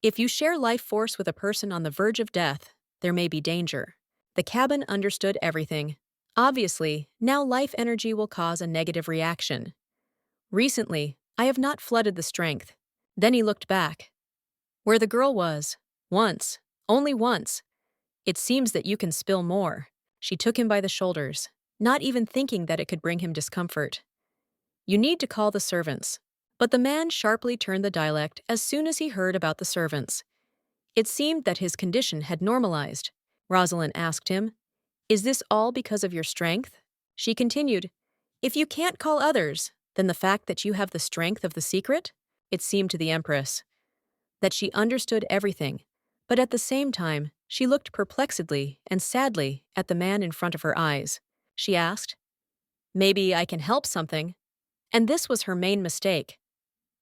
"If you share life force with a person on the verge of death, there may be danger." The cabin understood everything. Obviously, now life energy will cause a negative reaction. Recently, I have not flooded the strength. Then he looked back. Where the girl was. Once. Only once. It seems that you can spill more. She took him by the shoulders, not even thinking that it could bring him discomfort. You need to call the servants. But the man sharply turned the dialect as soon as he heard about the servants. It seemed that his condition had normalized. Rosalyn asked him, "Is this all because of your strength?" She continued, "If you can't call others, then the fact that you have the strength of the secret?" It seemed to the Empress that she understood everything, but at the same time, she looked perplexedly and sadly at the man in front of her eyes. She asked, "Maybe I can help something." And this was her main mistake.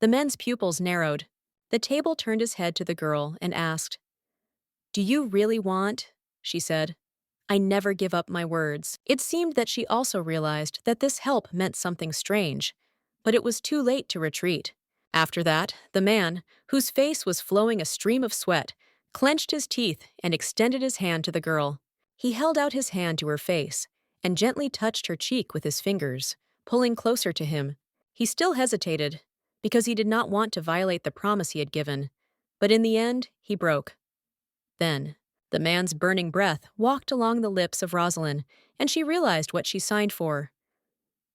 The men's pupils narrowed. The table turned his head to the girl and asked, "Do you really want?" She said, "I never give up my words." It seemed that she also realized that this help meant something strange, but it was too late to retreat. After that, the man, whose face was flowing a stream of sweat, clenched his teeth and extended his hand to the girl. He held out his hand to her face and gently touched her cheek with his fingers, pulling closer to him. He still hesitated, because he did not want to violate the promise he had given, but in the end, he broke. Then, the man's burning breath walked along the lips of Rosalyn, and she realized what she signed for.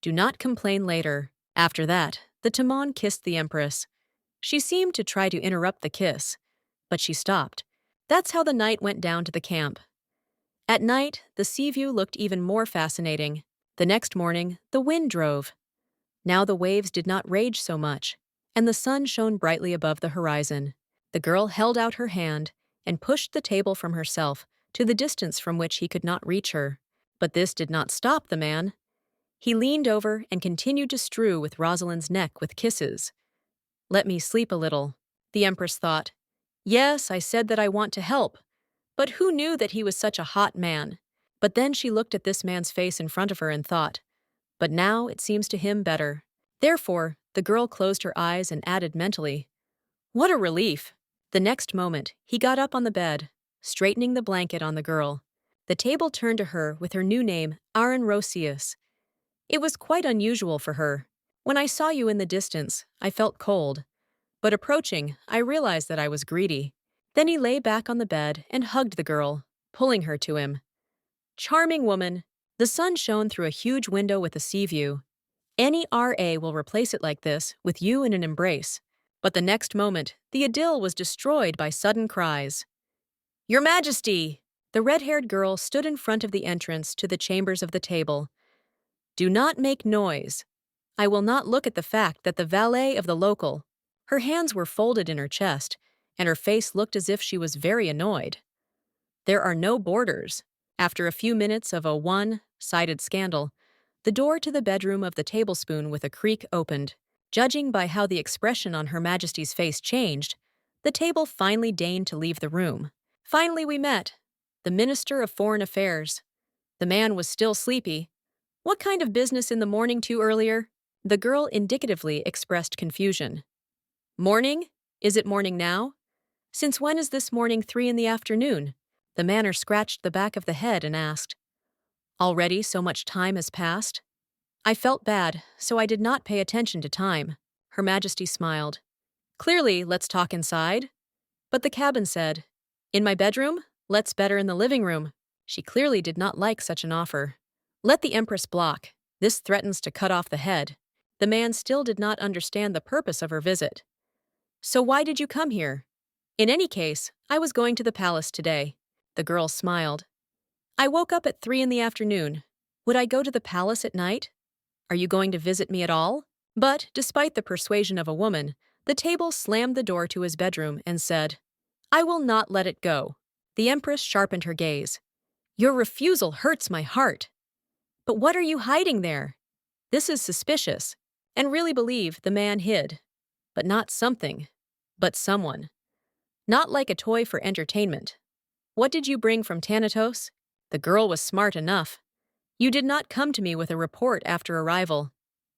Do not complain later. After that, the Tamon kissed the Empress. She seemed to try to interrupt the kiss, but she stopped. That's how the night went down to the camp. At night, the sea view looked even more fascinating. The next morning, the wind drove. Now the waves did not rage so much, and the sun shone brightly above the horizon. The girl held out her hand and pushed the table from herself to the distance from which he could not reach her. But this did not stop the man. He leaned over and continued to strew with Rosalyn's neck with kisses. Let me sleep a little, the Empress thought. Yes, I said that I want to help. But who knew that he was such a hot man? But then she looked at this man's face in front of her and thought, but now it seems to him better. Therefore, the girl closed her eyes and added mentally, what a relief! The next moment, he got up on the bed, straightening the blanket on the girl. The table turned to her with her new name, Aaron Rosius. It was quite unusual for her. When I saw you in the distance, I felt cold. But approaching, I realized that I was greedy. Then he lay back on the bed and hugged the girl, pulling her to him. Charming woman. The sun shone through a huge window with a sea view. Any RA will replace it like this, with you in an embrace. But the next moment, the idyll was destroyed by sudden cries. Your Majesty! The red-haired girl stood in front of the entrance to the chambers of the table. Do not make noise. I will not look at the fact that the valet of the local. Her hands were folded in her chest, and her face looked as if she was very annoyed. There are no borders. After a few minutes of a one-sided scandal, the door to the bedroom of the tablespoon with a creak opened. Judging by how the expression on Her Majesty's face changed, the table finally deigned to leave the room. Finally we met. The Minister of Foreign Affairs. The man was still sleepy. What kind of business in the morning too earlier? The girl indicatively expressed confusion. Morning? Is it morning now? Since when is this morning 3 in the afternoon? The manner scratched the back of the head and asked, already so much time has passed? I felt bad, so I did not pay attention to time. Her Majesty smiled. Clearly, let's talk inside. But the cabin said, in my bedroom? Let's better in the living room. She clearly did not like such an offer. Let the Empress block. This threatens to cut off the head. The man still did not understand the purpose of her visit. So why did you come here? In any case, I was going to the palace today. The girl smiled. I woke up at 3 in the afternoon. Would I go to the palace at night? Are you going to visit me at all? But, despite the persuasion of a woman, the table slammed the door to his bedroom and said, I will not let it go. The Empress sharpened her gaze. Your refusal hurts my heart. But what are you hiding there? This is suspicious, and really believe the man hid. But not something, but someone. Not like a toy for entertainment. What did you bring from Thanatos? The girl was smart enough. You did not come to me with a report after arrival.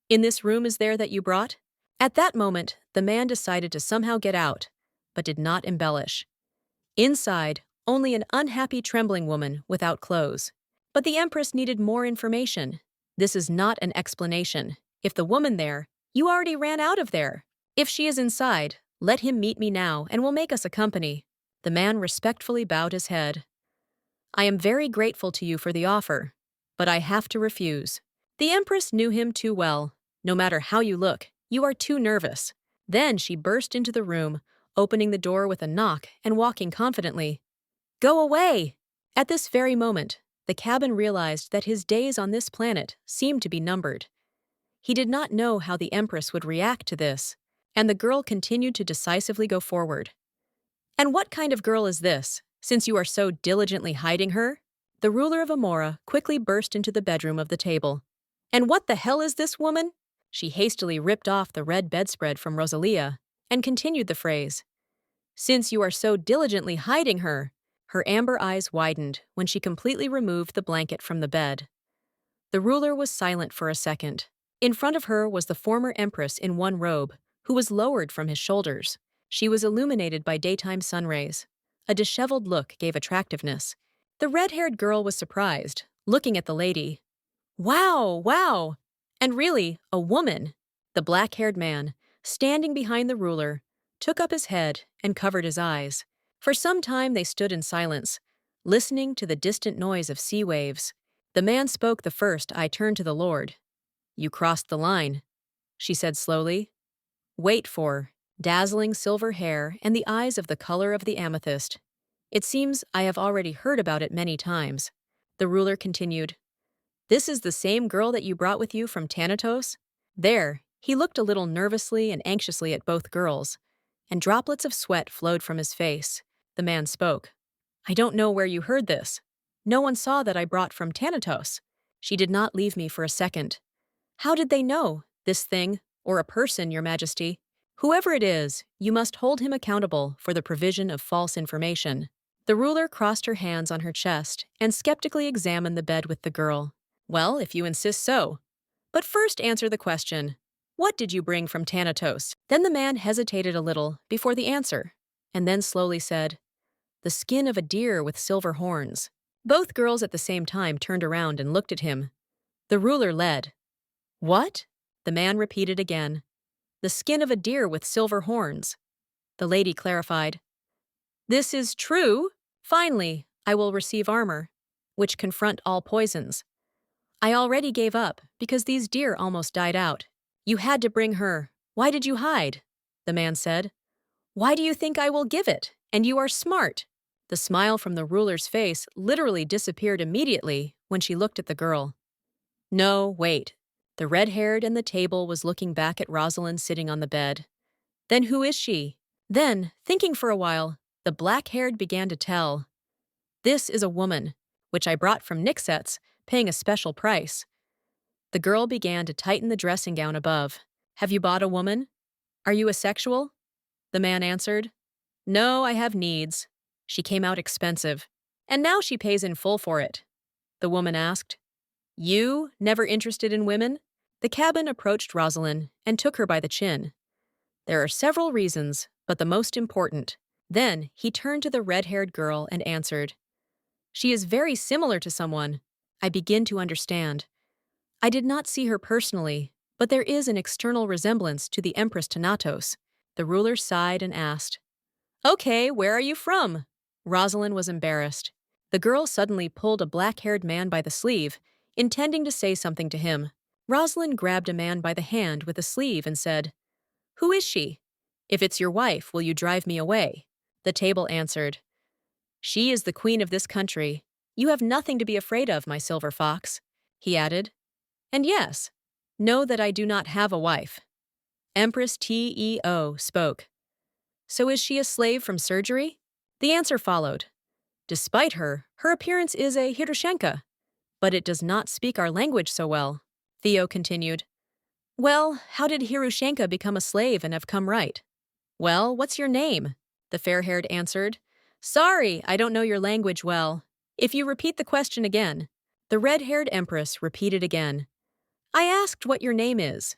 In this room is there that you brought? At that moment, the man decided to somehow get out, but did not embellish. Inside, only an unhappy trembling woman without clothes. But the Empress needed more information. This is not an explanation. If the woman there, you already ran out of there. If she is inside, let him meet me now and will make us a company. The man respectfully bowed his head. I am very grateful to you for the offer, but I have to refuse. The Empress knew him too well. No matter how you look, you are too nervous. Then she burst into the room, opening the door with a knock and walking confidently. Go away! At this very moment, the cabin realized that his days on this planet seemed to be numbered. He did not know how the Empress would react to this, and the girl continued to decisively go forward. And what kind of girl is this, since you are so diligently hiding her? The ruler of Amora quickly burst into the bedroom of the table. And what the hell is this woman? She hastily ripped off the red bedspread from Rosalia and continued the phrase. Since you are so diligently hiding her. Her amber eyes widened when she completely removed the blanket from the bed. The ruler was silent for a second. In front of her was the former empress in one robe, who was lowered from his shoulders. She was illuminated by daytime sun rays. A disheveled look gave attractiveness. The red-haired girl was surprised, looking at the lady. Wow, wow! And really, a woman. The black-haired man, standing behind the ruler, took up his head and covered his eyes. For some time they stood in silence, listening to the distant noise of sea waves. The man spoke the first. I turned to the Lord. You crossed the line, she said slowly. Wait for dazzling silver hair and the eyes of the color of the amethyst. It seems I have already heard about it many times. The ruler continued. This is the same girl that you brought with you from Thanatos? There, he looked a little nervously and anxiously at both girls, and droplets of sweat flowed from his face. The man spoke. I don't know where you heard this. No one saw that I brought from Thanatos. She did not leave me for a second. How did they know? This thing, or a person, Your Majesty? Whoever it is, you must hold him accountable for the provision of false information. The ruler crossed her hands on her chest and skeptically examined the bed with the girl. Well, if you insist so. But first answer the question. What did you bring from Thanatos? Then the man hesitated a little before the answer, and then slowly said, the skin of a deer with silver horns. Both girls at the same time turned around and looked at him. The ruler led. What? The man repeated again. The skin of a deer with silver horns. The lady clarified. This is true. Finally, I will receive armor, which confront all poisons. I already gave up because these deer almost died out. You had to bring her. Why did you hide? The man said. Why do you think I will give it? And you are smart. The smile from the ruler's face literally disappeared immediately when she looked at the girl. No, wait. The red-haired and the table was looking back at Rosalyn sitting on the bed. Then who is she? Then, thinking for a while, the black-haired began to tell. This is a woman, which I brought from Nixet's, paying a special price. The girl began to tighten the dressing gown above. Have you bought a woman? Are you asexual? The man answered. No, I have needs. She came out expensive, and now she pays in full for it. The woman asked. You, never interested in women? The cabin approached Rosalyn and took her by the chin. There are several reasons, but the most important. Then he turned to the red-haired girl and answered. She is very similar to someone. I begin to understand. I did not see her personally, but there is an external resemblance to the Empress Thanatos. The ruler sighed and asked. Okay, where are you from? Rosalyn was embarrassed. The girl suddenly pulled a black-haired man by the sleeve, intending to say something to him. Rosalyn grabbed a man by the hand with a sleeve and said, Who is she? If it's your wife, will you drive me away? The table answered, She is the queen of this country. You have nothing to be afraid of, my silver fox. He added, And yes, know that I do not have a wife. Empress Teo spoke. So is she a slave from surgery? The answer followed. Despite her appearance is a Hiroshenka, but it does not speak our language so well. Theo continued. Well, how did Hiroshenka become a slave and have come right? Well, what's your name? The fair-haired answered. Sorry, I don't know your language well. If you repeat the question again. The red-haired empress repeated again. I asked what your name is.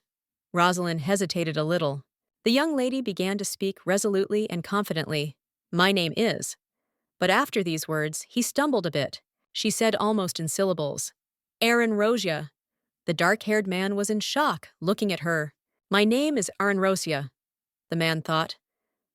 Rosalyn hesitated a little. The young lady began to speak resolutely and confidently. My name is. But after these words, he stumbled a bit. she said almost in syllables. Aaron Rosia. The dark-haired man was in shock, looking at her. My name is Aaron Rosia, the man thought.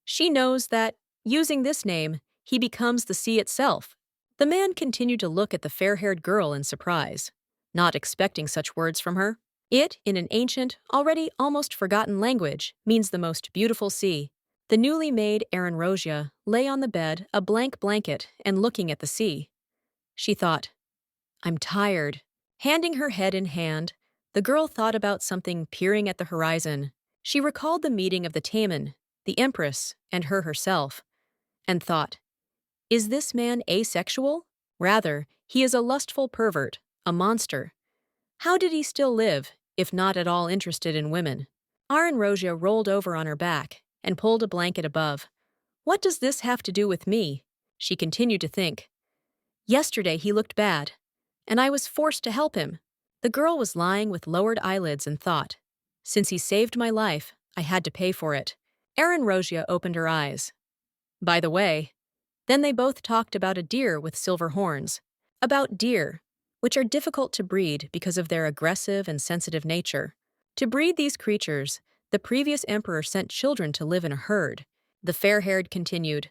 She knows that, using this name, he becomes the sea itself. The man continued to look at the fair-haired girl in surprise, not expecting such words from her. It, in an ancient, already almost forgotten language, means the most beautiful sea. The newly made Aaron Rosia lay on the bed, a blank blanket, and looking at the sea. She thought, I'm tired. Handing her head in hand, the girl thought about something peering at the horizon. She recalled the meeting of the Tamon, the Empress, and her herself, and thought, is this man asexual? Rather, he is a lustful pervert, a monster. How did he still live, if not at all interested in women? Aaron Rosia rolled over on her back and pulled a blanket above. What does this have to do with me? She continued to think. Yesterday he looked bad, and I was forced to help him. The girl was lying with lowered eyelids and thought, since he saved my life, I had to pay for it. Aaron Rosia opened her eyes. By the way, then they both talked about a deer with silver horns. About deer, which are difficult to breed because of their aggressive and sensitive nature. To breed these creatures, the previous emperor sent children to live in a herd. The fair-haired continued.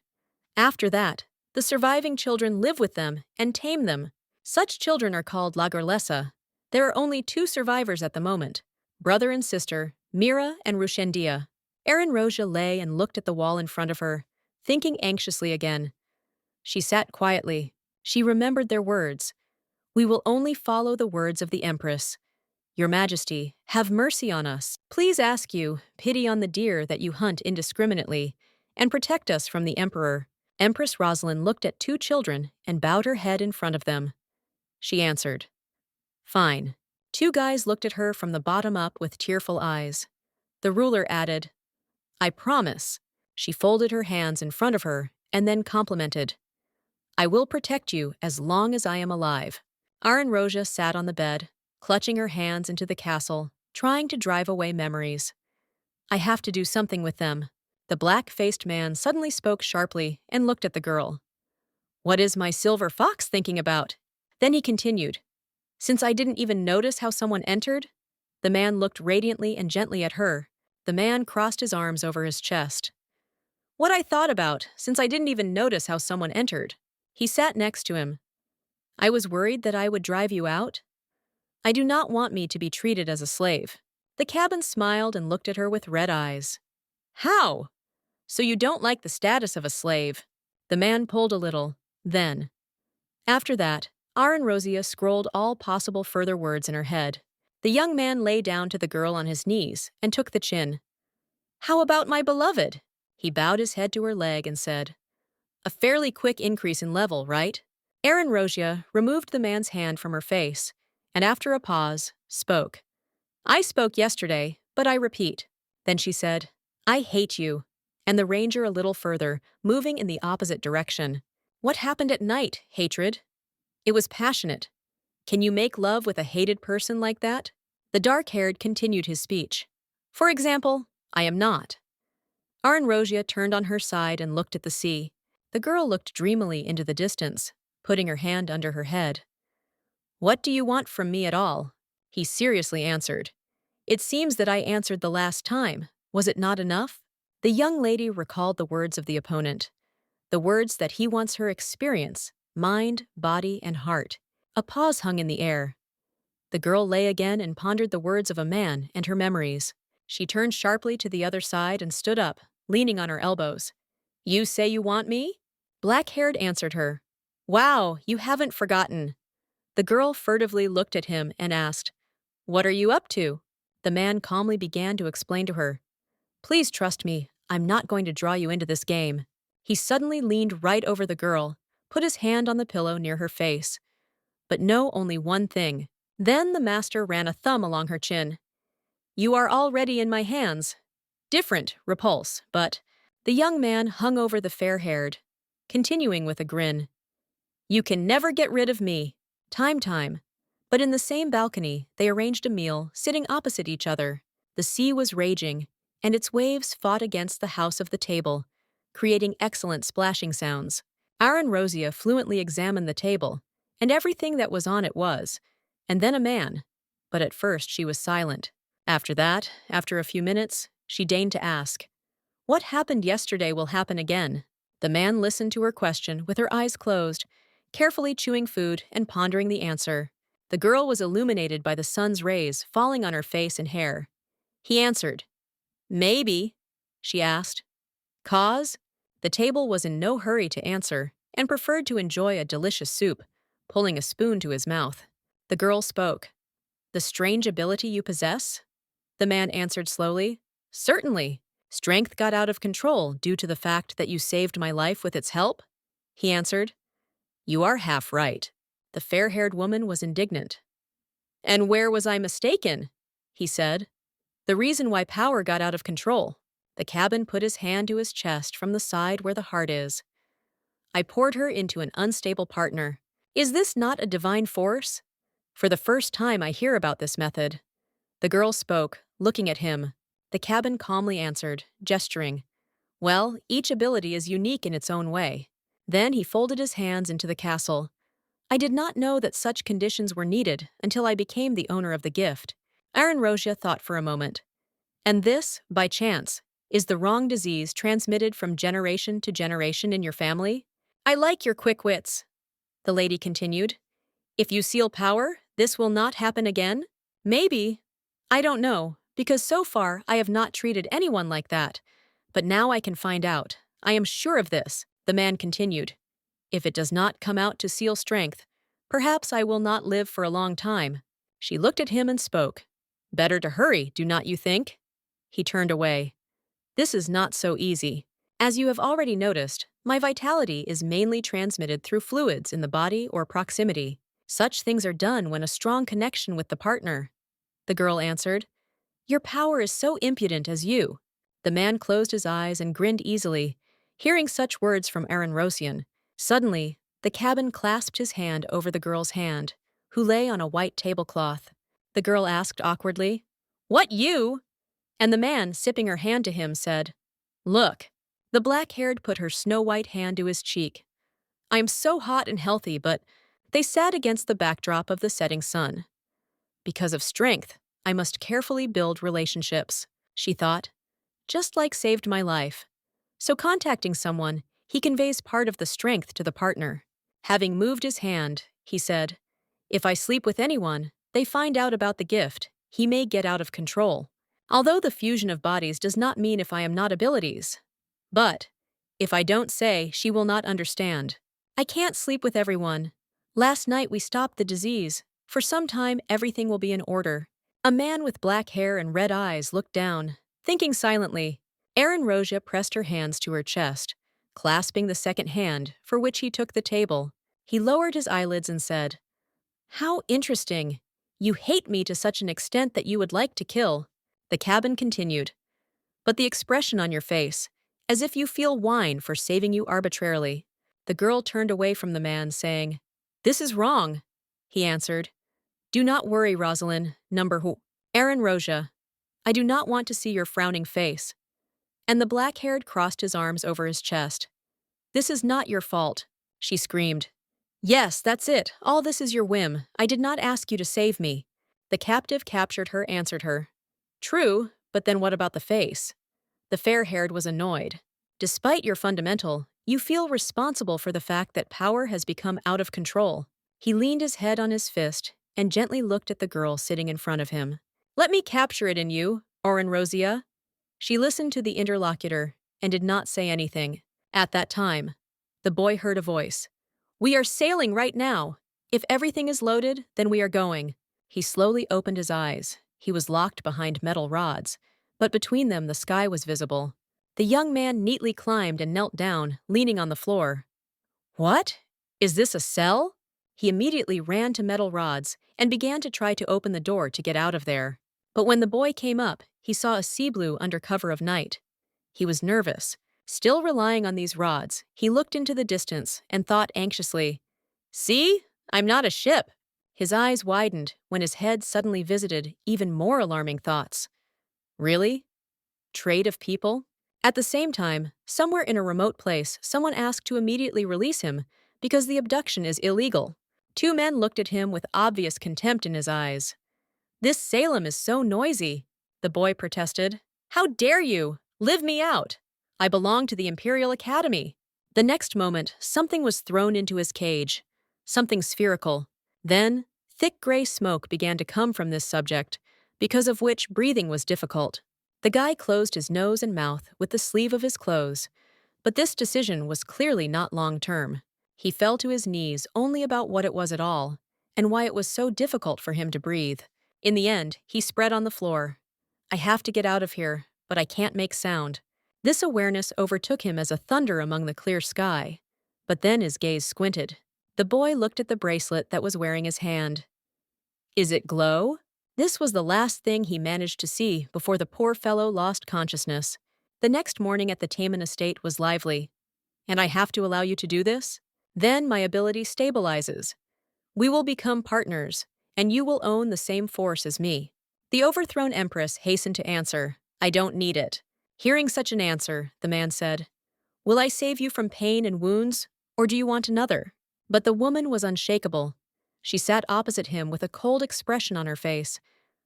After that, the surviving children live with them and tame them. Such children are called lagerlessa. There are only 2 survivors at the moment, brother and sister, Mira and Rushendia. Aaron Rosia lay and looked at the wall in front of her, thinking anxiously again. She sat quietly. She remembered their words. We will only follow the words of the Empress. Your Majesty, have mercy on us. Please ask you, pity on the deer that you hunt indiscriminately, and protect us from the Emperor. Empress Rosalyn looked at 2 children and bowed her head in front of them. She answered. Fine. 2 guys looked at her from the bottom up with tearful eyes. The ruler added, I promise. She folded her hands in front of her and then complimented. I will protect you as long as I am alive. Aaron Rosia sat on the bed, clutching her hands into the castle, trying to drive away memories. I have to do something with them. The black-faced man suddenly spoke sharply and looked at the girl. What is my silver fox thinking about? Then he continued. Since I didn't even notice how someone entered? The man looked radiantly and gently at her. The man crossed his arms over his chest. What I thought about, since I didn't even notice how someone entered. He sat next to him. I was worried that I would drive you out. I do not want me to be treated as a slave. The cabin smiled and looked at her with red eyes. How? So you don't like the status of a slave? The man pulled a little, then. After that, Aaron Rosia scrolled all possible further words in her head. The young man lay down to the girl on his knees and took the chin. How about my beloved? He bowed his head to her leg and said, a fairly quick increase in level, right? Aaron Rosia removed the man's hand from her face, and after a pause, spoke. I spoke yesterday, but I repeat. Then she said, I hate you. And the ranger a little further, moving in the opposite direction. What happened at night, hatred? It was passionate. Can you make love with a hated person like that? The dark-haired continued his speech. For example, I am not. Aaron Rosia turned on her side and looked at the sea. The girl looked dreamily into the distance, putting her hand under her head. What do you want from me at all? He seriously answered. It seems that I answered the last time. Was it not enough? The young lady recalled the words of the opponent. The words that he wants her experience, mind, body, and heart. A pause hung in the air. The girl lay again and pondered the words of a man and her memories. She turned sharply to the other side and stood up, leaning on her elbows. You say you want me? Black-haired answered her. Wow, you haven't forgotten. The girl furtively looked at him and asked, What are you up to? The man calmly began to explain to her. Please trust me, I'm not going to draw you into this game. He suddenly leaned right over the girl, put his hand on the pillow near her face. But know only one thing. Then the master ran a thumb along her chin. You are already in my hands. Different, repulse, but the young man hung over the fair-haired, continuing with a grin. You can never get rid of me. Time. But in the same balcony, they arranged a meal, sitting opposite each other. The sea was raging, and its waves fought against the house of the table, creating excellent splashing sounds. Aaron Rosia fluently examined the table, and everything that was on it was, and then a man. But at first she was silent. After that, after a few minutes, she deigned to ask, "What happened yesterday will happen again." The man listened to her question with her eyes closed, carefully chewing food and pondering the answer. The girl was illuminated by the sun's rays falling on her face and hair. He answered, "Maybe," she asked. "Cause?" The table was in no hurry to answer and preferred to enjoy a delicious soup, pulling a spoon to his mouth. The girl spoke. "The strange ability you possess?" The man answered slowly, "Certainly. Strength got out of control due to the fact that you saved my life with its help?" He answered, "You are half right." The fair-haired woman was indignant. "And where was I mistaken?" He said, "The reason why power got out of control." The cabin put his hand to his chest from the side where the heart is. "I poured her into an unstable partner. Is this not a divine force? For the first time I hear about this method." The girl spoke, looking at him. The cabin calmly answered, gesturing. "Well, each ability is unique in its own way." Then he folded his hands into the castle. "I did not know that such conditions were needed until I became the owner of the gift." Aaron Rosia thought for a moment. "And this, by chance, is the wrong disease transmitted from generation to generation in your family?" "I like your quick wits," the lady continued. "If you seal power, this will not happen again?" "Maybe. I don't know, because so far I have not treated anyone like that. But now I can find out. I am sure of this," the man continued. "If it does not come out to seal strength, perhaps I will not live for a long time." She looked at him and spoke. "Better to hurry, do not you think?" He turned away. "This is not so easy. As you have already noticed, my vitality is mainly transmitted through fluids in the body or proximity. Such things are done when a strong connection with the partner." The girl answered, "Your power is so impudent as you." The man closed his eyes and grinned easily, hearing such words from Aaron Rosian. Suddenly, the cabin clasped his hand over the girl's hand, who lay on a white tablecloth. The girl asked awkwardly, "What you?" And the man, sipping her hand to him, said, "Look." The black-haired put her snow-white hand to his cheek. "I am so hot and healthy, but..." They sat against the backdrop of the setting sun. "Because of strength, I must carefully build relationships," she thought. "Just like saved my life." So contacting someone, he conveys part of the strength to the partner. Having moved his hand, he said, "If I sleep with anyone, they find out about the gift, he may get out of control. Although the fusion of bodies does not mean if I am not abilities. But, if I don't say, she will not understand. I can't sleep with everyone. Last night we stopped the disease. For some time, everything will be in order." A man with black hair and red eyes looked down, thinking silently. Aaron Rosia pressed her hands to her chest, clasping the second hand, for which he took the table. He lowered his eyelids and said, "How interesting. You hate me to such an extent that you would like to kill." The cabin continued. "But the expression on your face, as if you feel wine for saving you arbitrarily." The girl turned away from the man, saying, "This is wrong." He answered, "Do not worry, Rosalyn, number who." Aaron Rosia, "I do not want to see your frowning face." And the black-haired crossed his arms over his chest. "This is not your fault," she screamed. "Yes, that's it. All this is your whim. I did not ask you to save me." The captive captured her answered her. "True, but then what about the face?" The fair-haired was annoyed. "Despite your fundamental, you feel responsible for the fact that power has become out of control." He leaned his head on his fist and gently looked at the girl sitting in front of him. "Let me capture it in you, Aaron Rosia." She listened to the interlocutor and did not say anything. At that time, the boy heard a voice. "We are sailing right now. If everything is loaded, then we are going." He slowly opened his eyes. He was locked behind metal rods, but between them the sky was visible. The young man neatly climbed and knelt down, leaning on the floor. "What? Is this a cell?" He immediately ran to metal rods and began to try to open the door to get out of there. But when the boy came up, he saw a sea blue under cover of night. He was nervous. Still relying on these rods, he looked into the distance and thought anxiously, "See? I'm not a ship." His eyes widened when his head suddenly visited even more alarming thoughts. Really? Trade of people? At the same time, somewhere in a remote place, someone asked to immediately release him because the abduction is illegal. Two men looked at him with obvious contempt in his eyes. "This Salem is so noisy," the boy protested. "How dare you? Live me out. I belong to the Imperial Academy." The next moment, something was thrown into his cage, something spherical. Then, thick gray smoke began to come from this subject, because of which breathing was difficult. The guy closed his nose and mouth with the sleeve of his clothes, but this decision was clearly not long-term. He fell to his knees only about what it was at all, and why it was so difficult for him to breathe. In the end, he spread on the floor. "I have to get out of here, but I can't make sound." This awareness overtook him as a thunder among the clear sky. But then his gaze squinted. The boy looked at the bracelet that was wearing his hand. "Is it glow?" This was the last thing he managed to see before the poor fellow lost consciousness. The next morning at the Tamon estate was lively. "And I have to allow you to do this? Then my ability stabilizes. We will become partners, and you will own the same force as me." The overthrown empress hastened to answer, "I don't need it." Hearing such an answer, the man said, "Will I save you from pain and wounds, or do you want another?" But the woman was unshakable. She sat opposite him with a cold expression on her face.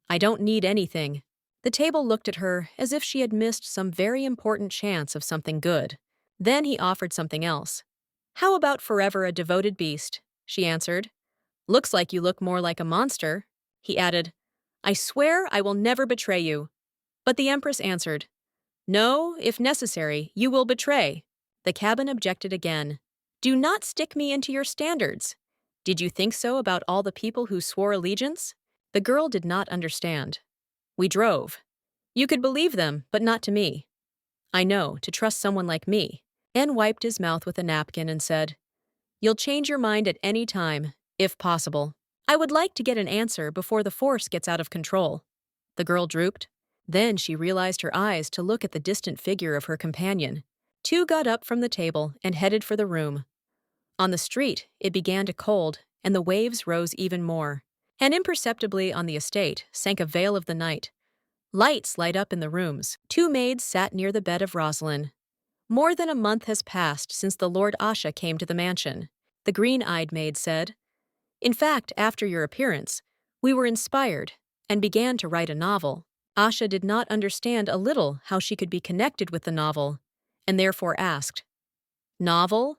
"I don't need anything." The table looked at her as if she had missed some very important chance of something good. Then he offered something else. "How about forever a devoted beast?" She answered. "Looks like you look more like a monster." He added, "I swear I will never betray you." But the empress answered, "No, if necessary, you will betray." The cabin objected again. "Do not stick me into your standards. Did you think so about all the people who swore allegiance?" The girl did not understand. "We drove. You could believe them, but not to me. I know, to trust someone like me." N wiped his mouth with a napkin and said, "You'll change your mind at any time, if possible. I would like to get an answer before the force gets out of control." The girl drooped. Then she realized her eyes to look at the distant figure of her companion. Two got up from the table and headed for the room. On the street, it began to cold, and the waves rose even more. And imperceptibly on the estate sank a veil of the night. Lights light up in the rooms. Two maids sat near the bed of Rosalyn. "More than a month has passed since the Lord Asha came to the mansion," the green-eyed maid said. "In fact, after your appearance, we were inspired and began to write a novel." Asha did not understand a little how she could be connected with the novel, and therefore asked, "Novel?